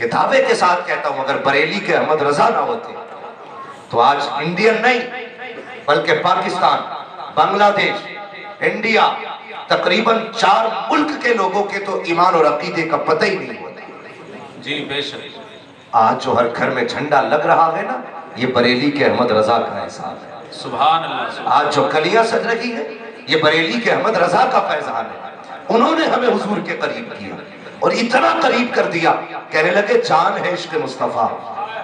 کہ دعوے کے ساتھ کہتا ہوں اگر بریلی کے احمد رضا نہ ہوتے تو آج انڈین نہیں بلکہ پاکستان، بنگلہ دیش، انڈیا، تقریباً 4 ملک کے لوگوں کے تو ایمان اور عقیدے کا پتہ ہی نہیں ہوتا۔ جی بے شک۔ آج جو ہر گھر میں جھنڈا لگ رہا ہے نا، یہ بریلی کے احمد رضا کا احسان ہے۔ سبحان اللہ۔ آج جو کلیاں سج رہی ہے یہ بریلی کے احمد رضا کا فیضان ہے۔ انہوں نے ہمیں حضور کے قریب کیا اور اتنا قریب کر دیا، کہنے لگے جان ہے عشق مصطفیٰ،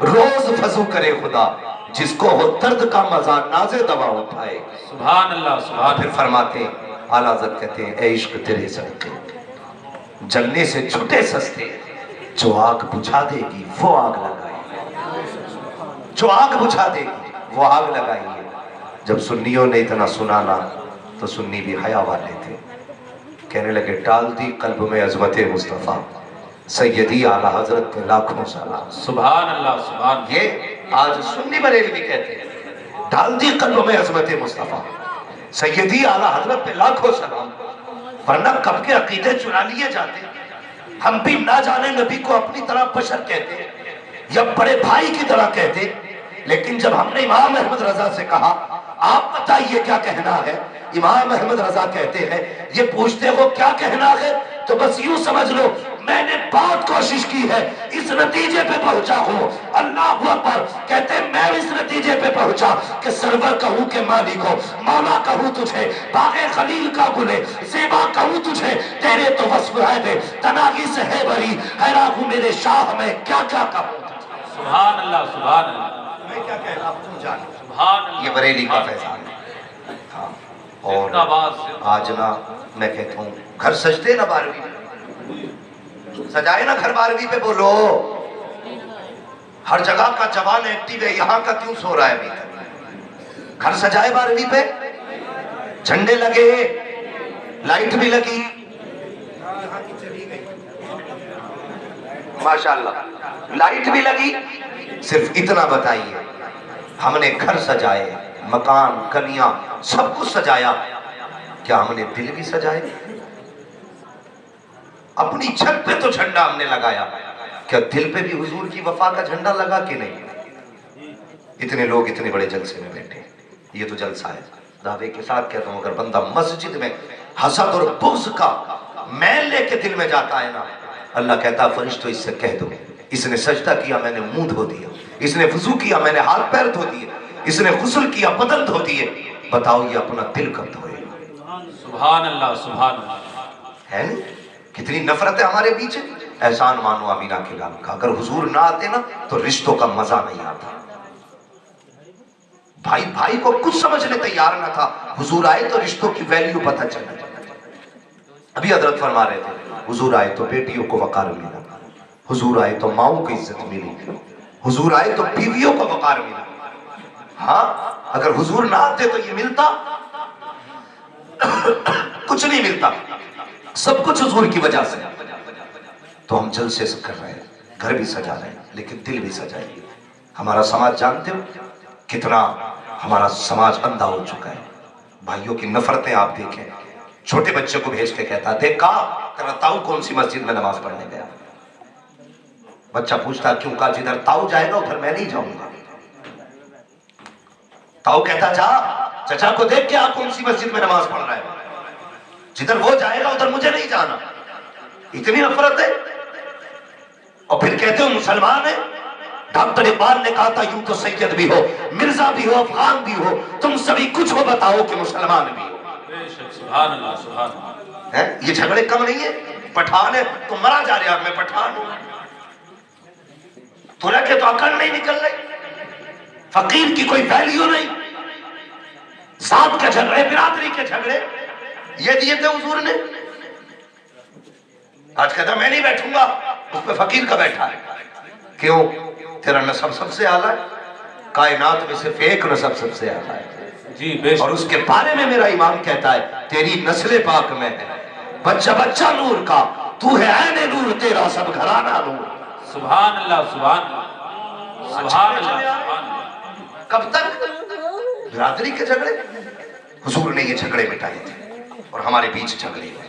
روز فضو کرے خدا، جس کو ہو درد کا مزہ نازے دوا اٹھائے۔ سبحان اللہ سبحان۔ پھر فرماتے ہیں اعلیٰ حضرت کہتے ہیں اے عشق تیرے صدقے جلنے سے چھٹے سستے، جو آگ بجھا دے گی وہ آگ لگائے گی، جو آگ بجھا دے گی وہ آگ لگائی ہے۔ جب سنیوں نے اتنا سنانا تو سنی بھی حیا والے تھے، کہنے لگے ڈال دی قلب میں عظمت مصطفیٰ، سیدی اعلیٰ حضرت کے لاکھوں سلام۔ سبحان اللہ سبحان۔ یہ آج سنی بریلوی کہتے ہیں ڈال دی قلب میں عظمت مصطفیٰ، سیدی اعلیٰ حضرت پہ لاکھوں سلام۔ ورنہ کب کے عقیدے چرا لیے جاتے، ہم بھی نہ جانے نبی کو اپنی طرح بشر کہتے یا بڑے بھائی کی طرح کہتے، لیکن جب ہم نے امام احمد رضا سے کہا آپ بتائیے کیا کہنا ہے، امام احمد رضا کہتے ہیں یہ پوچھتے ہو کیا کہنا ہے تو بس یوں سمجھ لو میں نے بہت کوشش کی ہے اس نتیجے پہ پہنچا ہوں۔ اللہ اکبر، کہتے ہیں میں اس نتیجے پہ پہنچا کہ سرور کہوں کہ مالک ہو، مولا کہوں تجھے، باغ خلیل کا گلے زیبا کہوں تجھے، تیرے تو وصف ہے دے تناغی سے ہے بری، حیران ہوں میرے شاہ میں کیا کیا کہوں۔ سبحان اللہ سبحان اللہ۔ میں کیا کہہ رہا ہوں جانے، سبحان اللہ۔ یہ بریلی کا فیضان ہے۔ اور آج نا میں کہتا ہوں گھر سجتے نا 12ویں پہ، سجائے نا گھر 12ویں پہ، بولو ہر جگہ کا جوان ایکٹیو ہے، یہاں کا کیوں سو رہا ہے ابھی تک؟ گھر سجائے 12ویں پہ، جھنڈے لگے، لائٹ بھی لگی، ماشاءاللہ لائٹ بھی لگی۔ صرف اتنا بتائیے ہم نے گھر سجائے، مکان، کلیاں، سب کچھ سجایا، کیا ہم نے دل بھی سجائے؟ اپنی چھت پہ تو جھنڈا ہم نے لگایا، کیا دل پہ بھی حضور کی وفا کا جھنڈا لگا کہ نہیں؟ اتنے لوگ اتنے بڑے جلسے میں بیٹھے، یہ تو جلسہ ہے۔ دعوے کے ساتھ کہتا ہوں اگر بندہ مسجد میں حسد اور بغض کا میل لے کے دل میں جاتا ہے نا، اللہ کہتا فرشتوں اس سے کہہ دو اس نے سجدہ کیا میں نے منہ دھو دیا، اس نے وضو کیا میں نے ہاتھ پیر دھو دیے، اس نے غسل کیا بدن دھو دیے، بتاؤ یہ اپنا دل کب دھوئے گا؟ سبحان اللہ سبحان اللہ۔ ہے نہیں کتنی نفرت ہے ہمارے پیچھے؟ احسان مانو آمینہ کے لال کا، اگر حضور نہ آتے نا تو رشتوں کا مزہ نہیں آتا، بھائی بھائی کو کچھ سمجھنے تیار نہ تھا، حضور آئے تو رشتوں کی ویلیو پتہ چلا۔ ابھی حضرت فرما رہے تھے حضور آئے تو بیٹیوں کو وقار ملا، حضور آئے تو ماؤں کو عزت ملی، حضور آئے تو بیویوں کو وقار ملا۔ ہاں اگر حضور نہ آتے تو یہ ملتا؟ کچھ نہیں ملتا، سب کچھ حضور کی وجہ سے۔ تو ہم جلسے سے کر رہے ہیں، گھر بھی سجا رہے ہیں، لیکن دل بھی سجائیں گے۔ ہمارا سماج جانتے ہو کتنا ہمارا سماج اندھا ہو چکا ہے، بھائیوں کی نفرتیں آپ دیکھیں، چھوٹے بچے کو بھیج کے کہتا دیکھا تیرا تاؤ کون سی مسجد میں نماز پڑھنے گیا، بچہ پوچھتا کیوں؟ کہا جدھر تاؤ جائے گا ادھر میں نہیں جاؤں گا۔ تاؤ کہتا جا چچا کو دیکھ کے آپ کون سی مسجد میں نماز پڑھ رہا ہے، جدھر وہ جائے گا ادھر مجھے نہیں جانا۔ اتنی نفرت ہے، اور پھر کہتے ہو مسلمان ہے۔ ڈاکٹر اقبال نے کہا تھا یوں تو سید بھی ہو، مرزا بھی ہو، افغان بھی ہو، تم سبھی کچھ ہو بتاؤ کہ مسلمان بھی ہو۔ سبحان اللہ سبحان اللہ۔ یہ جھگڑے کم نہیں ہے، پٹھان ہے تو مرا جا رہا میں پٹھان ہوں، تو رکھے تو عقل نہیں نکل رہی، فقیر کی کوئی ویلیو نہیں، ذات کے جھگڑے، برادری کے جھگڑے یہ دیے تھے حضور نے۔ آج کہتا میں نہیں بیٹھوں گا اس پہ فقیر کا بیٹھا ہے، کیوں؟ تیرا نسب سب سے اعلیٰ ہے، کائنات میں صرف ایک نسب سب سے اعلیٰ ہے جی بے شک۔ اور اس کے بارے میں میرا امام کہتا ہے تیری نسل پاک میں ہے بچہ بچہ نور کا، تو ہے عین نور تیرا سب گھرانہ نور۔ سبحان اللہ سبحان اللہ سبحان اللہ سبحان اللہ۔ کب تک برادری کے جھگڑے؟ حضور نے یہ جھگڑے مٹائے تھے اور ہمارے بیچ جھگڑے ہوئے۔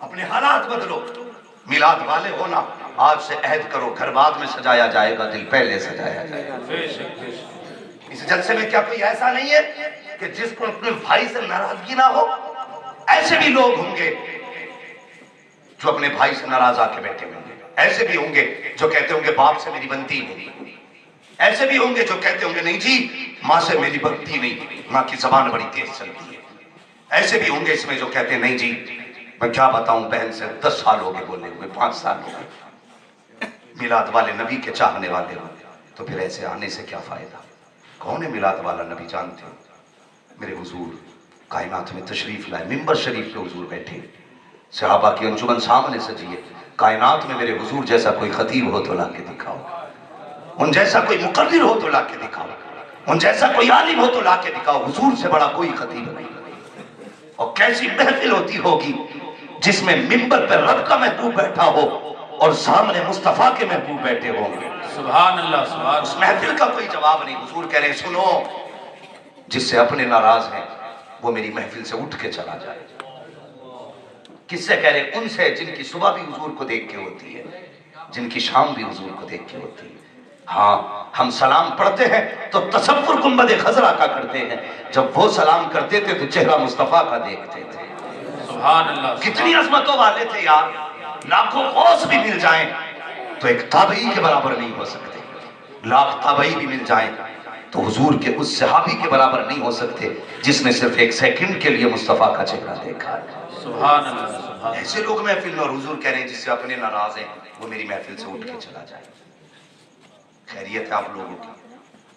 اپنے حالات بدلو. میلاد والے ہونا آج سے عہد کرو، گھر بعد میں سجایا جائے گا، دل پہلے سجایا جائے گا. بے شک بے شک. اس جلسے میں کیا کوئی ایسا نہیں ہے کہ جس کو اپنے بھائی سے ناراضگی نہ ہو؟ ایسے بھی لوگ ہوں گے جو اپنے بھائی سے ناراض آ کے بیٹھے ہوں گے. ایسے بھی ہوں گے جو کہتے ہوں گے باپ سے میری بنتی نہیں. ایسے بھی ہوں گے جو کہتے ہوں گے نہیں جی ماں سے میری بنتی نہیں، ماں کی زبان بڑی تیز چلتی ہے. ایسے بھی ہوں گے اس میں جو کہتے ہیں نہیں جی میں کیا بتاؤں بہن سے 10 سال ہو گئے بولے ہوئے، 5 سال ہو گئے. میلاد والے نبی کے چاہنے والے ہوں تو پھر ایسے آنے سے کیا فائدہ؟ کون ہے میلاد والا نبی جانتے ہو؟ میرے حضور کائنات میں تشریف لائے، ممبر شریف پہ حضور بیٹھے، صحابہ کی انجمن سامنے سجی ہے. کائنات میں میرے حضور جیسا کوئی خطیب ہو تو لا کے دکھاؤ، ان جیسا کوئی مقرر ہو تو لا کے دکھاؤ، ان جیسا کوئی عالم ہو تو لا کے دکھاؤ. حضور سے بڑا کوئی خطیب نہیں. اور کیسی محفل ہوتی ہوگی جس میں ممبر پہ رب کا محبوب بیٹھا ہو اور سامنے مصطفیٰ کے محبوب بیٹھے ہوں گے. سبحان اللہ سبحان. اس محفل کا کوئی جواب نہیں. حضور کہہ رہے ہیں سنو، جس سے اپنے ناراض ہیں وہ میری محفل سے اٹھ کے چلا جائے. کس سے کہہ رہے ہیں؟ ان سے جن کی صبح بھی حضور کو دیکھ کے ہوتی ہے، جن کی شام بھی حضور کو دیکھ کے ہوتی ہے. ہاں ہم سلام پڑھتے ہیں تو تصور گنبد خضرا کا کرتے ہیں، جب وہ سلام کرتے تھے تو چہرہ مصطفیٰ کا دیکھتے تھے. سبحان اللہ. کتنی عظمتوں والے تھے یار. لاکھوں غوث بھی مل جائیں تو ایک تابعی کے برابر نہیں ہو سکتے. لاکھ تابعی بھی مل جائیں تو حضور کے اس صحابی کے برابر نہیں ہو سکتے جس نے صرف 1 سیکنڈ کے لیے مصطفیٰ کا چہرہ دیکھا. سبحان اللہ سبحان. ایسے لوگ محفل میں، اور حضور کہہ رہے ہیں جس سے اپنے ناراض ہیں وہ میری محفل سے اٹھ کے چلا جائے. خیریت ہے آپ لوگوں کی.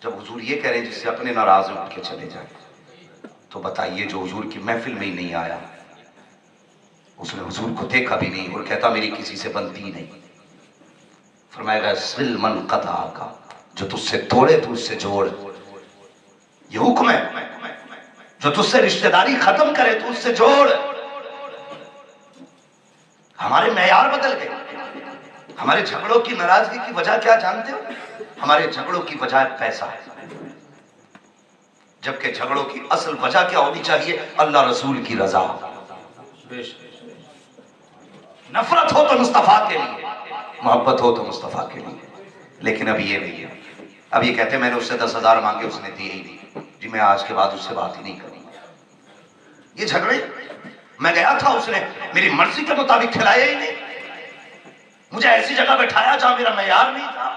جب حضور یہ کہہ رہے ہیں جس سے اپنے ناراض ہیں اٹھ کے چلے جائیں، تو بتائیے جو حضور کی محفل میں ہی نہیں آیا، اس نے حضور کو دیکھا بھی نہیں اور کہتا میری کسی سے بنتی نہیں. فرمایا گیا سل من قطع کا، جو تجھ سے توڑے تو اس سے جوڑ. یہ حکم ہے. جو تجھ سے رشتہ داری ختم کرے تو اس سے جوڑ. ہمارے معیار بدل گئے. ہمارے جھگڑوں کی ناراضگی کی وجہ کیا جانتے ہو؟ ہمارے جھگڑوں کی وجہ پیسہ ہے، جبکہ جھگڑوں کی اصل وجہ کیا ہونی چاہیے؟ اللہ رسول کی رضا. نفرت ہو تو مصطفیٰ کے لیے، محبت ہو تو مصطفیٰ کے لیے. لیکن اب یہ نہیں ہے. اب یہ کہتے ہیں میں نے اس سے 10,000 مانگے اس نے دیے ہی نہیں جی، میں آج کے بعد اس سے بات ہی نہیں کروں. یہ جھگڑے. میں گیا تھا اس نے میری مرضی کے مطابق کھلایا ہی نہیں. مجھے ایسی جگہ بٹھایا جہاں میرا معیار نہیں تھا.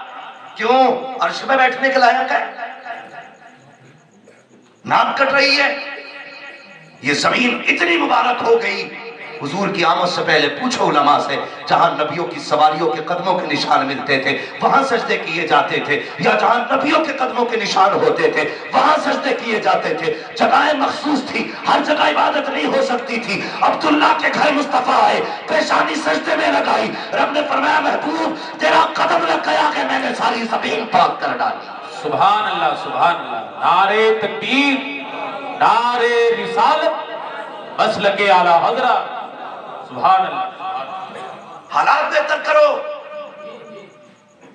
کیوں؟ عرش میں بیٹھنے کے لائق ہے؟ ناک کٹ رہی ہے. یہ زمین اتنی مبارک ہو گئی. حضور کی آمد سے پہلے پوچھو علماء سے، جہاں نبیوں کی سواریوں کے قدموں کے نشان ملتے تھے وہاں سجدے کیے جاتے تھے، یا جہاں نبیوں کے قدموں کے نشان ہوتے تھے وہاں سجدے کیے جاتے تھے. جگہیں مخصوص تھی، ہر جگہ عبادت نہیں ہو سکتی تھی. عبداللہ کے گھر مصطفیٰ آئے، پیشانی سجدے میں لگائی. رب نے فرمایا محبوب تیرا قدم لگ گیا کہ میں نے ساری زمین پاک کر ڈالی. سبحان اللہ سبحان اللہ. نعرے تکبیر، نعرے رسالت، مسلک اعلی حضرت. سبحان اللہ. حالات بہتر کرو.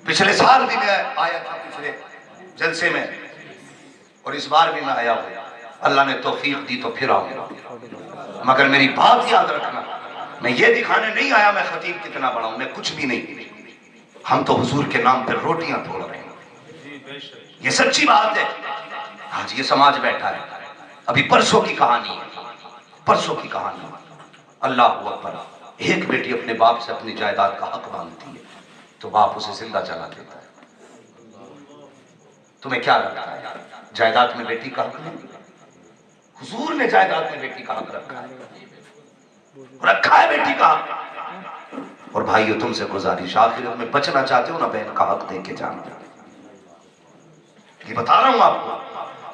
پچھلے سال بھی میں آیا تھا پچھلے جلسے میں، اور اس بار بھی میں آیا ہوں. اللہ نے توفیق دی تو پھر آؤں گا. مگر میری بات یاد رکھنا، میں یہ دکھانے نہیں آیا میں خطیب کتنا بڑا ہوں، میں کچھ بھی نہیں. ہم تو حضور کے نام پر روٹیاں توڑ رہے ہیں. یہ سچی بات ہے. آج یہ سماج بیٹھا ہے. ابھی پرسوں کی کہانی ہے، پرسوں کی کہانی. اللہ اکبر. ایک بیٹی اپنے باپ سے اپنی جائیداد کا حق مانگتی ہے تو باپ اسے زندہ چلا دیتا ہے. تمہیں کیا لگتا ہے جائیداد میں بیٹی کا حق نہیں؟ حضور نے جائیداد میں بیٹی کا حق رکھا ہے، رکھا ہے بیٹی کا حق. اور بھائیو تم سے گزارش، آخرت میں بچنا چاہتے ہو نا بہن کا حق دے کے جانا. یہ بتا رہا ہوں آپ کو،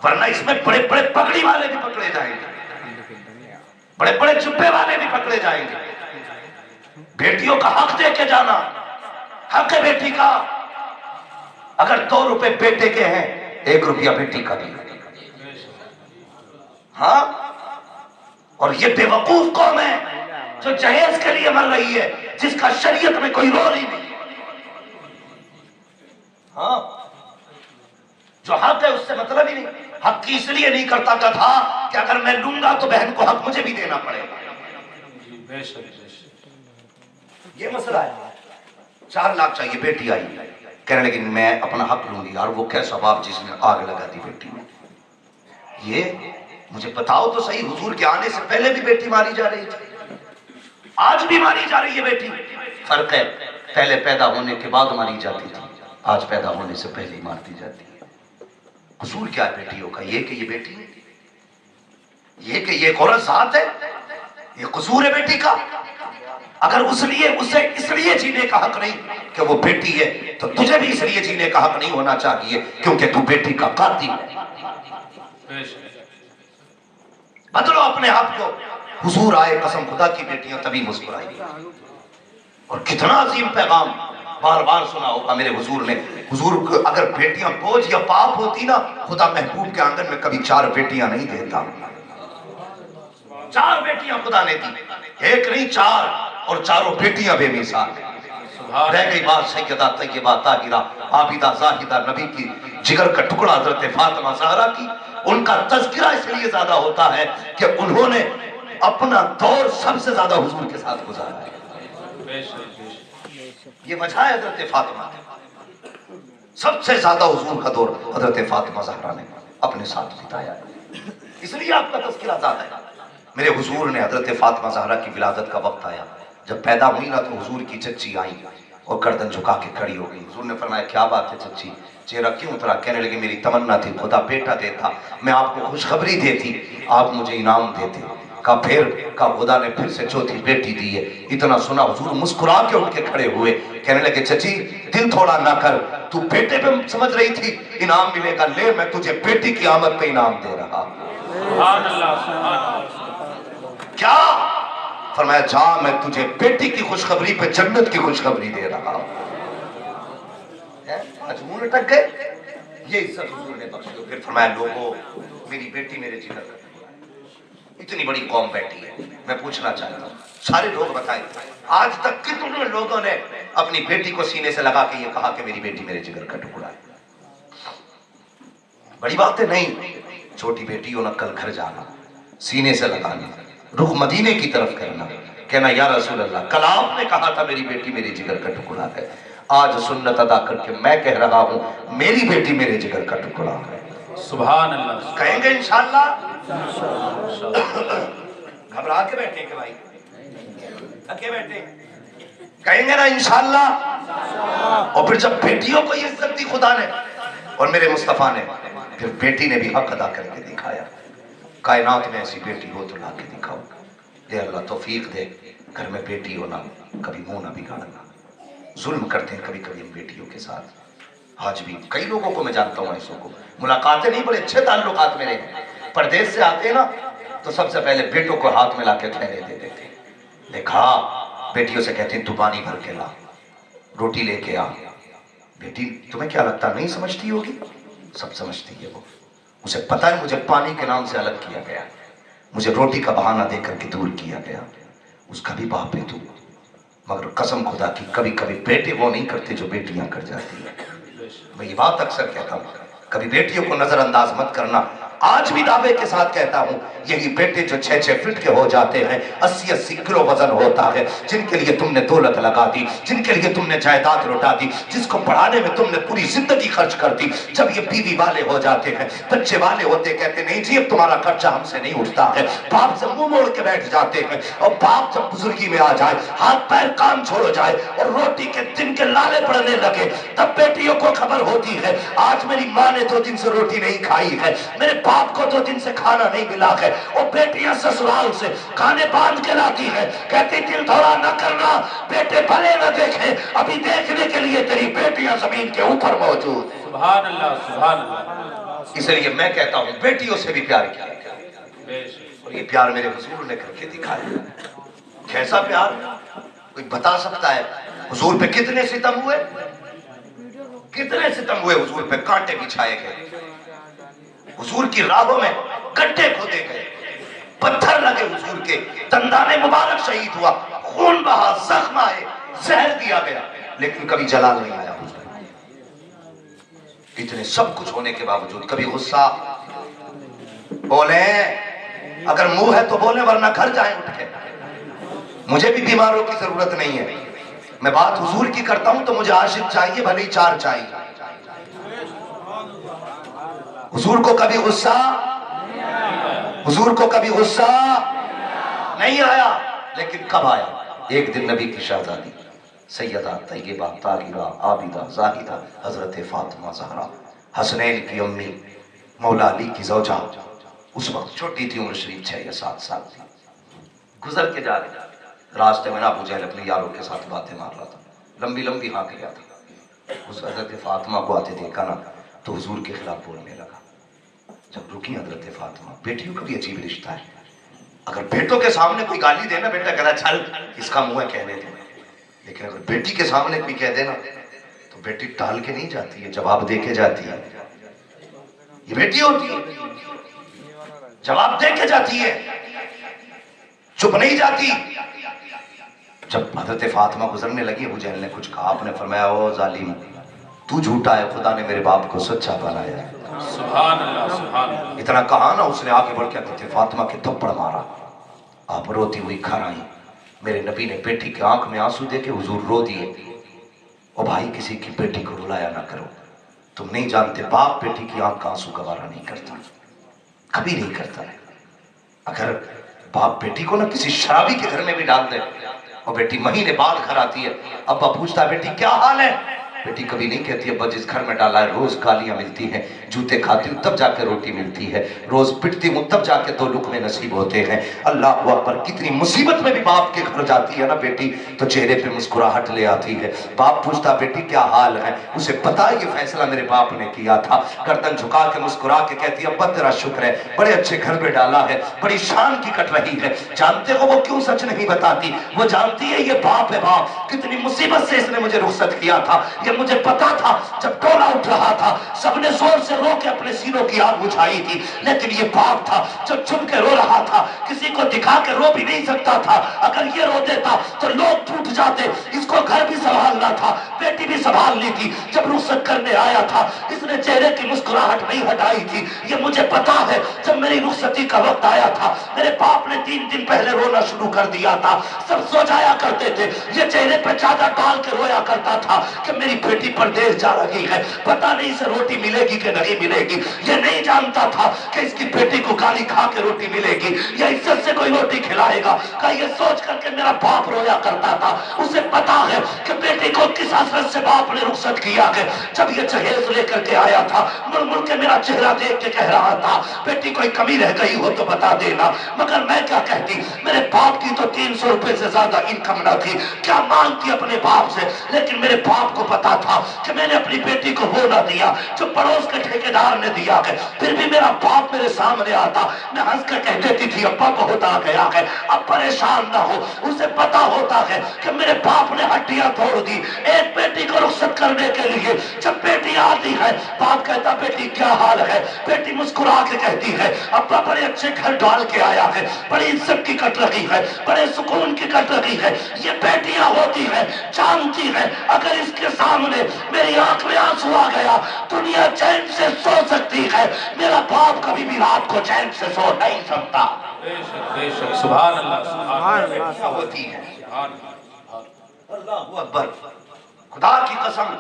ورنہ اس میں بڑے بڑے پگڑی والے بھی پکڑے جائیں گے، بڑے بڑے جبے والے بھی پکڑے جائیں گے. بیٹیوں کا حق دے کے جانا، حق ہے بیٹی کا. اگر 2 روپے بیٹے کے ہیں 1 روپیہ بیٹی کا بھی. ہاں، اور یہ بے وقوف قوم ہے جو جہیز کے لیے مر رہی ہے، جس کا شریعت میں کوئی رول ہی نہیں. ہاں، جو حق ہے اس سے مطلب ہی نہیں. حق کی اس لیے نہیں کرتا تھا کہ اگر میں لوں گا تو بہن کو حق مجھے بھی دینا پڑے گا. یہ مسئلہ ہے. 4 لاکھ چاہیے. بیٹی آئی کہنے لیکن میں اپنا حق لوں گی. یار وہ کیسا باپ جس نے آگ لگا دی بیٹی میں. یہ مجھے بتاؤ تو صحیح, حضور کے آنے سے پہلے بھی بیٹی ماری جا رہی تھی, آج بھی ماری جا رہی ہے بیٹی. فرق ہے, پہلے پیدا ہونے کے بعد ماری جاتی تھی, آج پیدا ہونے سے پہلے ہی مار دی جاتی ہے. قصور کیا ہے بیٹیوں کا؟ یہ کہ یہ بیٹی ہے, یہ کہ یہ ایک عورت ذات ہے, یہ قصور ہے بیٹی کا. اگر اس لیے اسے اس لیے جینے کا حق نہیں کہ وہ بیٹی ہے, تو تجھے بھی اس لیے جینے کا حق نہیں ہونا چاہیے کیونکہ تو بیٹی کا قاتل ہے. بدلو اپنے آپ کو. حضور آئے, قسم خدا کی بیٹیاں تبھی مسکرائی. اور کتنا عظیم پیغام بار بار سنا ہوگا میرے حضور نے. حضور اگر بیٹیاں بوجھ یا پاپ ہوتی نا, خدا محبوب کے آنگن میں کبھی 4 بیٹیاں نہیں دیتا. 4 بیٹیاں خدا نے دی, ایک نہیں 4, اور 4 بیٹیاں بے مثال. رہ گئی بات سیدہ طیبہ طاہرہ عابدہ زاہدہ نبی کی جگر کا ٹکڑا حضرت فاطمہ زہرا کی. ان کا تذکرہ اس لیے زیادہ ہوتا ہے کہ انہوں نے اپنا دور سب سے زیادہ حضور کے ساتھ گزارا ہے. یہ وجہ ہے حضرت فاطمہ سب سے زیادہ حضور کا دور حضرت فاطمہ زہرا نے اپنے ساتھ بتایا ہے, اس لیے آپ کا تذکرہ زیادہ ہے. میرے حضور نے حضرت فاطمہ زہرا کی ولادت کا وقت آیا, جب پیدا ہوئی نا تو حضور کی چچی آئی اور گردن جھکا کے کھڑی ہو گئی. حضور نے فرمایا کیا بات ہے چچی, چہرہ کیوں اترا؟ کہنے لگے میری تمنا تھی خدا بیٹا دیتا, میں آپ کو خوشخبری دیتی, آپ مجھے انعام دیتے. کہا پھر؟ کہا خدا نے پھر سے چوتھی بیٹی دی ہے. اتنا سنا حضور مسکرا کے اٹھ کے کھڑے ہوئے, کہنے لگے چچی دل تھوڑا نہ کر, تو بیٹے پہ سمجھ رہی تھی انعام ملے گا, لے میں تجھے بیٹی کی آمد پہ انعام دے رہا. سبحان اللہ, سبحان اللہ. کیا فرمایا؟ جا میں تجھے بیٹی کی خوشخبری پہ جنت کی خوشخبری دے رہا ہوں. آج منہ لٹک گئے. یہ عزت حضور نے بخشی. پھر فرمایا لوگوں میری بیٹی میرے جگر کا ٹکڑا ہے. اتنی بڑی قوم بیٹھی ہے. میں پوچھنا چاہتا ہوں سارے لوگ بتائیں آج تک کتنے لوگوں نے اپنی بیٹی کو سینے سے لگا کے یہ کہا کہ میری بیٹی میرے جگر کا ٹکڑا ہے؟ بڑی بات ہے نہیں. چھوٹی بیٹی ہو نا, کل گھر جانا, سینے سے لگانا, رخ مدینے کی طرف کرنا, کہنا یا رسول اللہ کل آپ نے کہا تھا میری بیٹی میری جگر کا ٹکڑا ہے, آج سنت ادا کر کے میں کہہ رہا ہوں میری بیٹی میرے جگر کا ٹکڑا ہے. سبحان اللہ. کہیں گے انشاءاللہ؟ گھبرا کے بیٹھے کہ بھائی تھکے بیٹھے, کہیں گے نا انشاءاللہ. اور پھر جب بیٹیوں کو یہ عزت دی خدا نے اور میرے مصطفیٰ نے, پھر بیٹی نے بھی حق ادا کر کے دکھایا. کائنات میں ایسی بیٹی ہو تو لا کے دکھاؤ. دے اللہ توفیق دے, گھر میں بیٹی ہونا, کبھی منہ نہ بگاڑنا. ظلم کرتے ہیں کبھی کبھی ان بیٹیوں کے ساتھ. آج بھی کئی لوگوں کو میں جانتا ہوں ایسوں کو, ملاقاتیں نہیں بڑے اچھے تعلقات میرے ہیں, پردیس سے آتے ہیں نا تو سب سے پہلے بیٹوں کو ہاتھ میں لا کے تھیلے دے دیتے ہیں. دیکھا بیٹیوں سے کہتے ہیں تو پانی بھر کے لا, روٹی لے کے آ. بیٹی تمہیں کیا لگتا نہیں سمجھتی ہوگی؟ سب سمجھتی ہے وہ. اسے پتہ ہے مجھے پانی کے نام سے الگ کیا گیا, مجھے روٹی کا بہانہ دے کر کے دور کیا گیا. اس کا بھی باپ ہے تو, مگر قسم خدا کی کبھی کبھی بیٹے وہ نہیں کرتے جو بیٹیاں کر جاتی ہیں. میں یہ بات اکثر کہتا ہوں, کبھی بیٹیوں کو نظر انداز مت کرنا. آج بھی دعوے کے ساتھ کہتا ہوں یہی بیٹے جو 6-6 فٹ کے ہو جاتے ہیں, 80-80 کلو وزن ہوتا ہے, جن کے لیے تم نے دولت لگا دی, جن کے لیے تم نے جائیداد لوٹا دی, جس کو پڑھانے میں تم نے پوری زندگی خرچ کر دی, جب یہ بیوی والے ہو جاتے ہیں, بچے والے ہوتے, کہتے نہیں جی اب تمہارا خرچہ ہم سے نہیں اٹھتا ہے, باپ سے منہ موڑ کے بیٹھ جاتے ہیں. اور باپ جب بزرگی میں آ جائے, ہاتھ پیر کام چھوڑ جائے اور روٹی کے دن کے لالے پڑنے لگے, تب بیٹیوں کو خبر ہوتی ہے آج میری ماں نے 2 دن سے روٹی نہیں کھائی ہے, میرے باپ کو 2 دن سے کھانا نہیں ملا ہے. اور بیٹیاں سسرال سے کھانے باندھ کے لاتی ہے, کہتی دل تھوڑا نہ کرنا, بیٹے بھلے نہ دیکھیں, ابھی دیکھنے کے لیے تیری بیٹیاں زمین کے اوپر موجود ہیں. سبحان اللہ, سبحان اللہ. اس لیے میں کہتا ہوں بیٹیوں سے بھی پیار کیا, اور یہ پیار میرے حضور نے کر کے دکھایا. کیسا پیار کوئی بتا سکتا ہے؟ حضور پہ کتنے ستم ہوئے, کتنے ستم ہوئے حضور پہ, کانٹے بچھائے گئے, حضور کی راہوں میں گڈھے کھودے گئے, پتھر لگے حضور کے, دندان مبارک شہید ہوا, خون بہا, زخم آئے, زہر دیا گیا, لیکن کبھی جلال نہیں آیا حضور. اتنے سب کچھ ہونے کے باوجود کبھی غصہ بولیں, اگر منہ ہے تو بولیں ورنہ گھر جائیں اٹھ کے, مجھے بھی بیماروں کی ضرورت نہیں ہے. میں بات حضور کی کرتا ہوں تو مجھے عاشق چاہیے، بھلے 4 چاہیے۔ حضور کو کبھی غصہ، حضور کو کبھی غصہ نہیں آیا، لیکن کب آیا؟ ایک دن نبی کی شہزادی سیدہ طیبہ طاہرہ عابدہ زاہدہ حضرت فاطمہ زہرا، حسنین کی امی، مولا علی کی زوجہ، اس وقت چھوٹی تھی، عمر شریف 6 یا 7 سال تھی، گزر کے جا رہے راستے میں ابو جہل اپنے یاروں کے ساتھ باتیں مار رہا تھا، لمبی لمبی ہانک لیا تھا۔ اس حضرت فاطمہ کو آتے دیکھا نا تو حضور کے خلاف بولنے لگا۔ جب رکی حضرت فاطمہ، بیٹیوں کا بھی عجیب رشتہ ہے، اگر بیٹوں کے سامنے کوئی گالی دینا بیٹا کہنا چل اس کا منہ ہے کہنے دے، لیکن اگر بیٹی کے سامنے کوئی کہہ دینا تو بیٹی ٹال کے نہیں جاتی ہے، جواب دے کے جاتی ہے۔ یہ بیٹی ہوتی ہے، جواب دے کے جاتی ہے، چپ نہیں جاتی۔ جب حضرت فاطمہ گزرنے لگی ابو جہل نے کچھ کہا، آپ نے فرمایا او ظالم تو جھوٹا ہے، خدا نے میرے باپ کو سچا بنایا ہے۔ سبحان اللہ سبحان اللہ۔ اتنا کہا نا اس نے آگے بڑھ کے حضرت فاطمہ کے تھپڑ مارا، آپ روتی ہوئی گھر آئی۔ میرے نبی نے بیٹی کی آنکھ میں آنسو دے کے حضور رو دیے۔ او بھائی کسی کی بیٹی کو رلایا نہ کرو، تم نہیں جانتے باپ بیٹی کی آنکھ کا آنسو گوارا نہیں کرتا، کبھی نہیں کرتا ہے۔ اگر باپ بیٹی کو نا کسی شرابی کے گھر میں بھی ڈال دے اور بیٹی مہینے بعد گھر آتی ہے، ابا پوچھتا ہے بیٹی کیا حال ہے، بیٹی کبھی نہیں کہتی ابا جس گھر میں ڈالا ہے روز گالیاں ملتی ہیں، جوتے کھاتی ہوں تب جا کے روٹی ملتی ہے، روز پٹتی ہوں تب جا کے 2 لقمے نصیب ہوتے ہیں۔ اللہ اکبر، کتنی مصیبت میں بھی باپ کے گھر جاتی ہے نا بیٹی تو چہرے پہ مسکراہٹ لے آتی ہے۔ باپ پوچھتا بیٹی کیا حال ہے، اسے پتا ہے یہ فیصلہ میرے باپ نے کیا تھا، گردن جھکا کے مسکرا کے کہتی ہے ابا تیرا شکر ہے، بڑے اچھے گھر پہ ڈالا ہے، بڑی شان کی کٹ رہی ہے۔ جانتے ہو وہ کیوں سچ نہیں بتاتی؟ وہ جانتی ہے یہ باپ ہے، باپ کتنی مصیبت سے اس نے مجھے رخصت کیا تھا، یہ مجھے پتا تھا جب ٹولا اٹھ رہا تھا سب نے زور سے رو کے اپنے سینوں کی آگ بجھائی تھی، لیکن یہ باپ تھا جو چھپ کے رو رہا تھا، کسی کو دکھا کے رو بھی نہیں سکتا تھا، اگر یہ رو دیتا تو لوگ ٹوٹ جاتے، اس کو گھر بھی سنبھالنا تھا، بیٹی بھی سنبھالنی تھی۔ جب رخصت کرنے آیا تھا اس نے چہرے کی مسکراہٹ نہیں ہٹائی تھی، یہ مجھے پتا ہے جب میری رخصتی کا وقت آیا تھا میرے باپ نے 3 دن پہلے رونا شروع کر دیا تھا، سب سو جایا کرتے تھے، یہ چہرے پہ چادر ڈال کے رویا کرتا تھا کہ میری بیٹی پردیس جا رہی ہے، پتہ نہیں اسے روٹی ملے گی کہ نہیں ملے گی، یہ نہیں جانتا تھا کہ اس کی بیٹی کو گالی کھا کے روٹی ملے گی یا عزت سے کوئی روٹی کھلائے گا، کہ یہ سوچ کر کے میرا باپ رویا کرتا تھا۔ اسے پتا ہے کہ بیٹی کو کس حسرت سے باپ نے رخصت کیا ہے، جب یہ جہیز لے کر کے آیا تھا مڑ مڑ کے میرا چہرہ دیکھ کے کہہ رہا تھا بیٹی کوئی کمی رہ گئی ہو تو بتا دینا، مگر میں کیا کہتی، میرے باپ کی تو 300 روپے سے زیادہ انکم نہ تھی، کیا مانگتی اپنے باپ سے، لیکن میرے باپ کو پتا تھا کہ میں نے اپنی بیٹی کو وہ نہ دیا جو پڑوس کے ٹھیکیدار نے دیا ہے، پھر بھی میرا باپ میرے سامنے آتا، میں ہنس کے کہہ دیتی تھی ابا بہت آ گیا ہے، اب پریشان نہ ہو۔ اسے پتا ہوتا ہے کہ میرے باپ نے ہڈیاں توڑ دی ایک بیٹی کو رخصت کرنے کے لیے، جب بیٹی آتی ہے باپ کہتا بیٹی کیا حال ہے، بیٹی مسکرا کے کہتی ہے ابا بڑے اچھے گھر ڈال کے آیا ہے، بڑی عزت کی کٹ رہی ہے، بڑے سکون کی کٹ رہی ہے۔ یہ بیٹیاں ہوتی ہیں جانتی ہے اگر اس کے سامنے میری آنکھ میں آنسو آ گیا دنیا چین سے سو سکتی ہے، میرا باپ کبھی بھی رات کو چین سے سو نہیں سکتا۔ بے شک سبحان اللہ سبحان اللہ ہوتی ہے اللہ اکبر، خدا کی قسم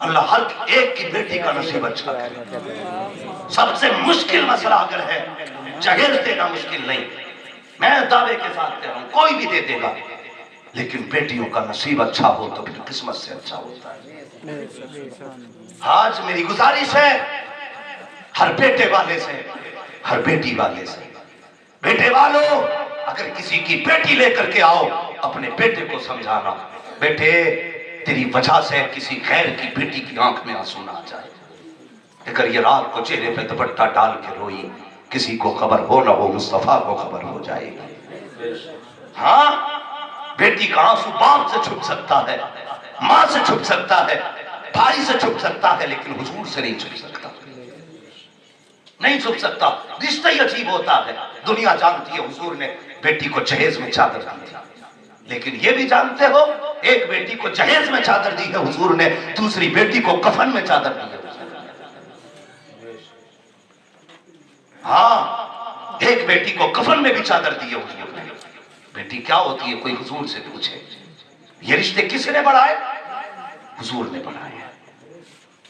اللہ ہر ایک کی بیٹی کا نصیب اچھا کرے۔ سب سے مشکل مسئلہ اگر ہے جہیز دینا مشکل نہیں، میں دعوے کے ساتھ کہہ رہا ہوں کوئی بھی دے دے گا، لیکن بیٹیوں کا نصیب اچھا ہو تو پھر قسمت سے اچھا ہوتا ہے۔ آج میری گزارش ہے ہر بیٹے والے سے، ہر بیٹی والے سے، بیٹے والوں اگر کسی کی بیٹی لے کر کے آؤ اپنے بیٹے کو سمجھانا بیٹے تیری وجہ سے کسی غیر کی بیٹی کی آنکھ میں آنسو نہ آ جائے، اگر یہ رات کو چہرے پہ دوپٹہ ڈال کے روئی کسی کو خبر ہو نہ ہو مصطفیٰ کو خبر ہو جائے گی۔ ہاں بیٹی کا آنسو باپ سے چھپ سکتا ہے، ماں سے چھپ سکتا ہے، بھائی سے چھپ سکتا ہے، لیکن حضور سے نہیں چھپ سکتا، نہیں چھپ سکتا۔ رشتہ ہی عجیب ہوتا ہے۔ دنیا جانتی ہے حضور نے بیٹی کو جہیز میں چادر دی تھی، لیکن یہ بھی جانتے ہو ایک بیٹی کو جہیز میں چادر دی ہے حضور نے، دوسری بیٹی کو کفن میں چادر دی ہے۔ ہاں ایک بیٹی کو کفن میں بھی چادر دی ہے حضور نے۔ بیٹی کیا ہوتی ہے کوئی حضور سے پوچھے، یہ رشتے کس نے بڑھائے؟ حضور نے بڑھائے ہیں۔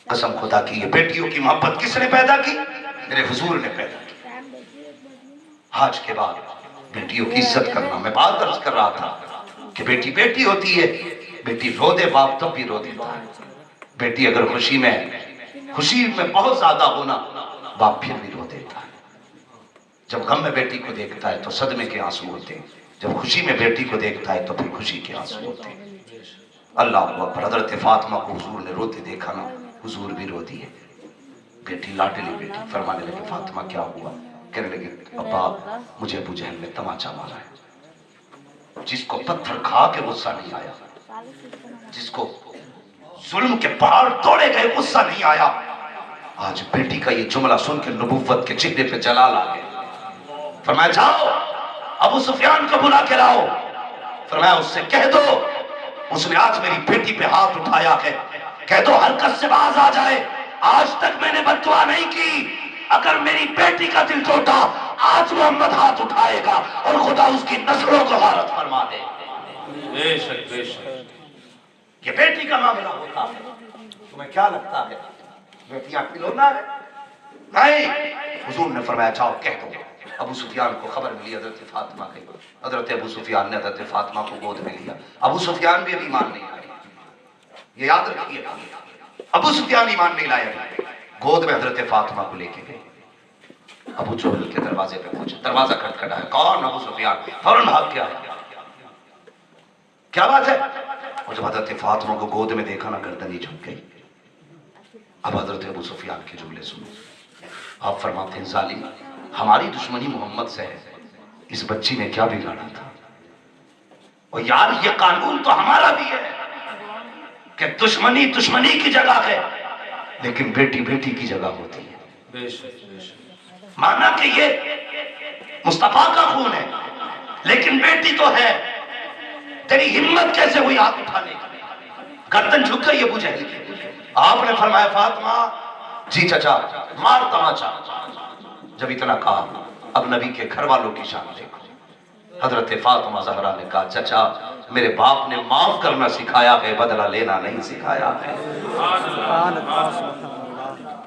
قسم خدا کی، یہ بیٹیوں کی محبت کس نے پیدا کی؟ میرے حضور نے پیدا کی۔ آج کے بعد بیٹیوں کی عزت کرنا۔ میں بات درج کر رہا تھا کہ بیٹی بیٹی ہوتی ہے، بیٹی رو دے باپ تب بھی رو دیتا ہے، بیٹی اگر خوشی میں بہت زیادہ ہونا باپ پھر بھی رو دیتا ہے۔ جب غم میں بیٹی کو دیکھتا ہے تو صدمے کے آنسو ہوتے ہیں، جب خوشی میں بیٹی کو دیکھتا ہے تو پھر خوشی کے آنسو ہوتے ہیں۔ اللہ اکبر۔ حضرت فاطمہ کو حضور نے روتے دیکھا نا، حضور بھی رو دیے۔ بیٹی لاڈلی بیٹی، فرمانے لگے فاطمہ کیا ہوا؟ کہنے لگے ابا مجھے ابو جہل نے تماچا مارا ہے۔ جس کو پتھر کھا کے غصہ نہیں آیا، جس کو ظلم کے پہاڑ توڑے گئے غصہ نہیں آیا، آج بیٹی کا یہ جملہ سن کے نبوت کے چہرے پہ جلال آ گیا۔ فرمایا جاؤ ابو سفیان کو بلا کے لاؤ، فرمایا اس سے کہہ دو اس نے آج میری بیٹی پہ ہاتھ اٹھایا ہے، کہہ دو حرکت سے باز آ جائے۔ آج تک میں نے بد دعا نہیں کی، اگر میری بیٹی کا دل ٹوٹا آج محمد ہاتھ اٹھائے گا اور خدا اس کی نسلوں کو غارت فرما دے۔ بے شک بے شک۔ یہ بیٹی کا معاملہ ہوتا ہے، تمہیں کیا لگتا ہے بیٹیاں کھلونا ہے؟ نہیں، حضور نے فرمایا جاؤ کہہ دو۔ ابو سفیان کو خبر ملی حضرت فاطمہ کی، حضرت ابو سفیان نے حضرت فاطمہ کو گود میں لیا۔ ابو سفیان بھی ابھی ایمان نہیں لائے، یہ یاد رکھیے گا، ابو سفیان ایمان نہیں لائے، گود میں حضرت فاطمہ کو لے کے گئے۔ ابو جہل کے دروازے پہ پہنچے، دروازہ کھٹکھٹایا، کون؟ ابو سفیان۔ فوراً بھاگ کے آیا، کیا بات ہے؟ اور جب حضرت فاطمہ کو گود میں دیکھا نا گردن ہی جھک گئی۔ اب حضرت ابو سفیان کے جملے سنو، آپ فرماتے ہیں ظالم ہماری دشمنی محمد سے ہے، اس بچی نے کیا بگاڑا تھا؟ اور یار یہ قانون تو ہمارا بھی ہے کہ دشمنی دشمنی کی جگہ ہے لیکن بیٹی بیٹی کی جگہ ہوتی ہے۔ بے شک بے شک۔ مانا کہ یہ مصطفیٰ کا خون ہے لیکن بیٹی تو ہے، تیری ہمت کیسے ہوئی ہاتھ اٹھانے کی؟ گردن جھک گئی ابو جہل کی۔ آپ نے فرمایا فاطمہ جی چچا مار تماچا۔ جب اتنا کہا اب نبی کے گھر والوں کی شان دیکھو۔ حضرت فاطمہ زہرا نے کہا چچا میرے باپ نے معاف کرنا سکھایا ہے، بدلہ لینا نہیں سکھایا ہے۔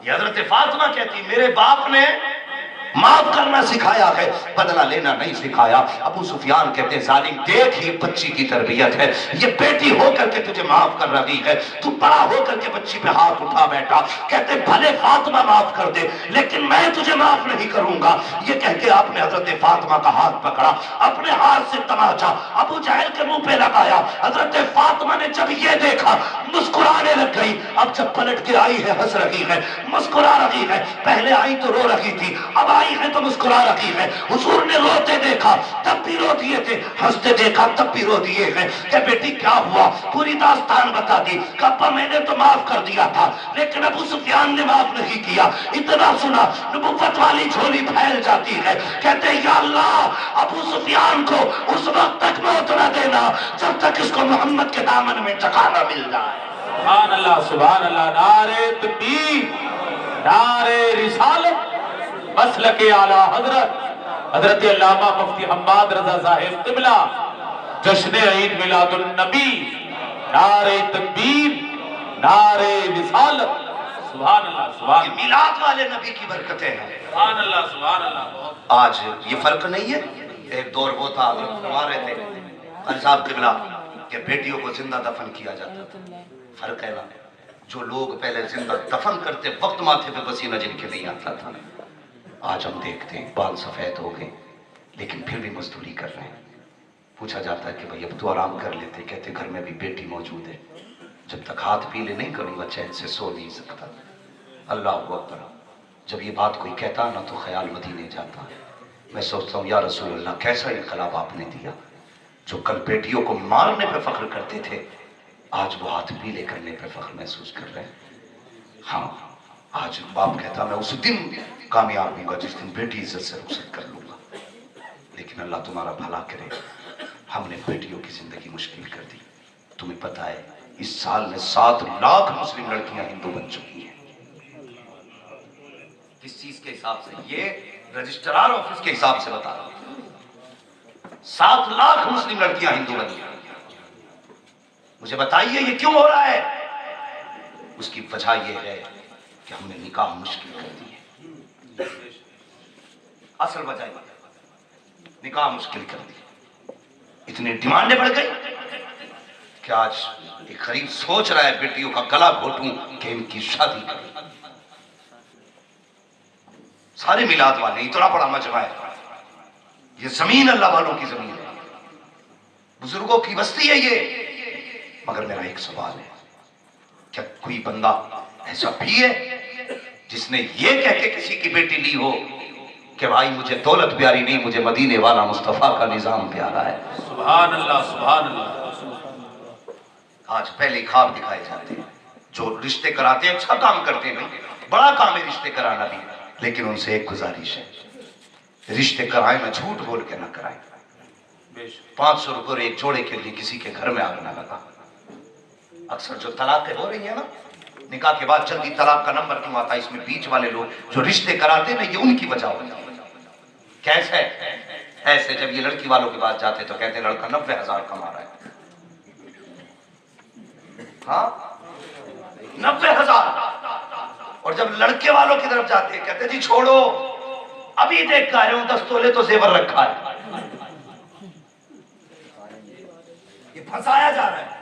یہ حضرت فاطمہ کہتی میرے باپ نے معاف کرنا سکھایا ہے، بدلہ لینا نہیں سکھایا۔ ابو سفیان کہتے ہیں ظالم دیکھ یہ بچی کی تربیت ہے، یہ بیٹی ہو کر کے تجھے معاف کر رہی ہے، تو بڑا ہو کر کے بچی پہ ہاتھ اٹھا بیٹھا۔ کہتے بھلے فاطمہ معاف کر دے لیکن میں تجھے معاف نہیں کروں گا۔ یہ کہہ کے آپ نے حضرت فاطمہ کا ہاتھ پکڑا، اپنے ہاتھ سے تماچا ابو جہل کے منہ پہ لگایا۔ حضرت فاطمہ نے جب یہ دیکھا مسکرانے لگ گئی، اب جب پلٹ کے آئی ہے ہنس رہی ہے، مسکرا رہی ہے، پہلے آئی تو رو رہی تھی، اب آئی ہے تو مسکرا رہی ہے۔ حضور نے روتے دیکھا تب بھی رو دیے تھے، ہنستے دیکھا تب بھی رو دیے ہیں کہ بیٹی کیا ہوا؟ پوری داستان بتا دی کہ ابا میں نے تو معاف کر دیا تھا لیکن ابو سفیان نے معاف نہیں کیا۔ اتنا سنا نبوت والی جھولی پھیل جاتی ہے، کہتے ہیں یا اللہ ابو سفیان کو اس وقت تک موت نہ دینا جب تک اس کو محمد کے دامن میں ٹکانا مل جائے۔ سبحان اللہ سبحان اللہ۔ نعرہ تکبیر، نعرہ رسالت، مسلک اعلی حضرت حضرت علامہ مفتی حماد رضا صاحب قبلہ، جشن عید میلاد النبی، نعرہ تکبیر، نعرہ رسالت۔ سبحان اللہ سبحان یہ اللہ میلاد والے نبی کی برکتیں ہیں۔ سبحان اللہ سبحان اللہ۔ آج یہ فرق نہیں ہے، ایک دور وہ تھا حضرت فرما رہے تھے علی صاحب قبلہ کہ بیٹیوں کو زندہ دفن کیا جاتا تھا۔ فرق ہے نا، جو لوگ پہلے زندہ دفن کرتے وقت ماتھے پہ پسینہ جن کے نہیں آتا تھا، آج ہم دیکھتے ہیں بال سفید ہو گئے لیکن پھر بھی مزدوری کر رہے ہیں۔ پوچھا جاتا ہے کہ بھئی اب تو آرام کر لیتے، کہتے گھر میں بھی بیٹی موجود ہے، جب تک ہاتھ پیلے نہیں کروں گا چین سے سو نہیں سکتا۔ اللہ اکبر۔ جب یہ بات کوئی کہتا نا تو خیال مدینے جاتا ہے۔ میں سوچتا ہوں یا رسول اللہ کیسا انقلاب آپ نے دیا، جو کل بیٹیوں کو مارنے پہ فخر کرتے تھے آج وہ ہاتھ پیلے کرنے پہ فخر محسوس کر رہے ہیں۔ ہاں آج باپ کہتا میں اس دن کامیاب ہوں گا جس دن بیٹی عزت سے رخصت کر لوں گا، لیکن اللہ تمہارا بھلا کرے ہم نے بیٹیوں کی زندگی مشکل کر دی۔ تمہیں پتہ ہے اس سال میں 7 لاکھ مسلم لڑکیاں ہندو بن چکی ہیں۔ کس چیز کے حساب سے؟ یہ رجسٹرار آفس کے حساب سے بتا رہا ہوں، 7 لاکھ مسلم لڑکیاں ہندو بن گئی۔ مجھے بتائیے یہ کیوں ہو رہا ہے؟ اس کی وجہ یہ ہے کہ ہم نے نکاح مشکل کر دی ہے. اصل وجہ یہ نکاح مشکل کر دی. اتنی ڈیمانڈیں بڑھ گئی کہ آج ایک غریب سوچ رہا ہے بیٹیوں کا گلا گھونٹوں کہ ان کی شادی کریں. سارے میلاد والے اتنا بڑا مجمع ہے. یہ زمین اللہ والوں کی زمین ہے, بزرگوں کی بستی ہے یہ. مگر میرا ایک سوال ہے, کیا کوئی بندہ ایسا بھی ہے جس نے یہ کہہ کے کسی کی بیٹی لی ہو کہ بھائی مجھے دولت پیاری نہیں, مجھے مدینے والا مصطفیٰ کا نظام پیارا ہے؟ سبحان اللہ سبحان اللہ. آج پہلے خواب دکھائے جاتے ہیں. جو رشتے کراتے ہیں اچھا کام کرتے ہیں, بڑا کام ہے رشتے کرانا بھی, لیکن ان سے ایک گزارش ہے, رشتے کرائیں میں جھوٹ بول کے نہ کرائیں. 500 روپے ایک جوڑے کے لیے کسی کے گھر میں آگ نہ لگا. اکثر جو طلاقیں ہو رہی ہیں نا, نکاح کے بعد جلدی طلاق کا نمبر کیوں آتا ہے؟ اس میں بیچ والے لوگ جو رشتے کراتے ہیں نا, یہ ان کی وجہ ہو جاتی ہے. کیسے ایسے جب یہ لڑکی والوں کے پاس جاتے تو کہتے ہیں لڑکا 90,000 کما رہا ہے. ہاں 90,000. اور جب لڑکے والوں کی طرف جاتے ہیں کہتے جی چھوڑو, ابھی دیکھ کر آئے ہوں 10 تولے تو زیور رکھا ہے. یہ پھنسایا جا رہا ہے.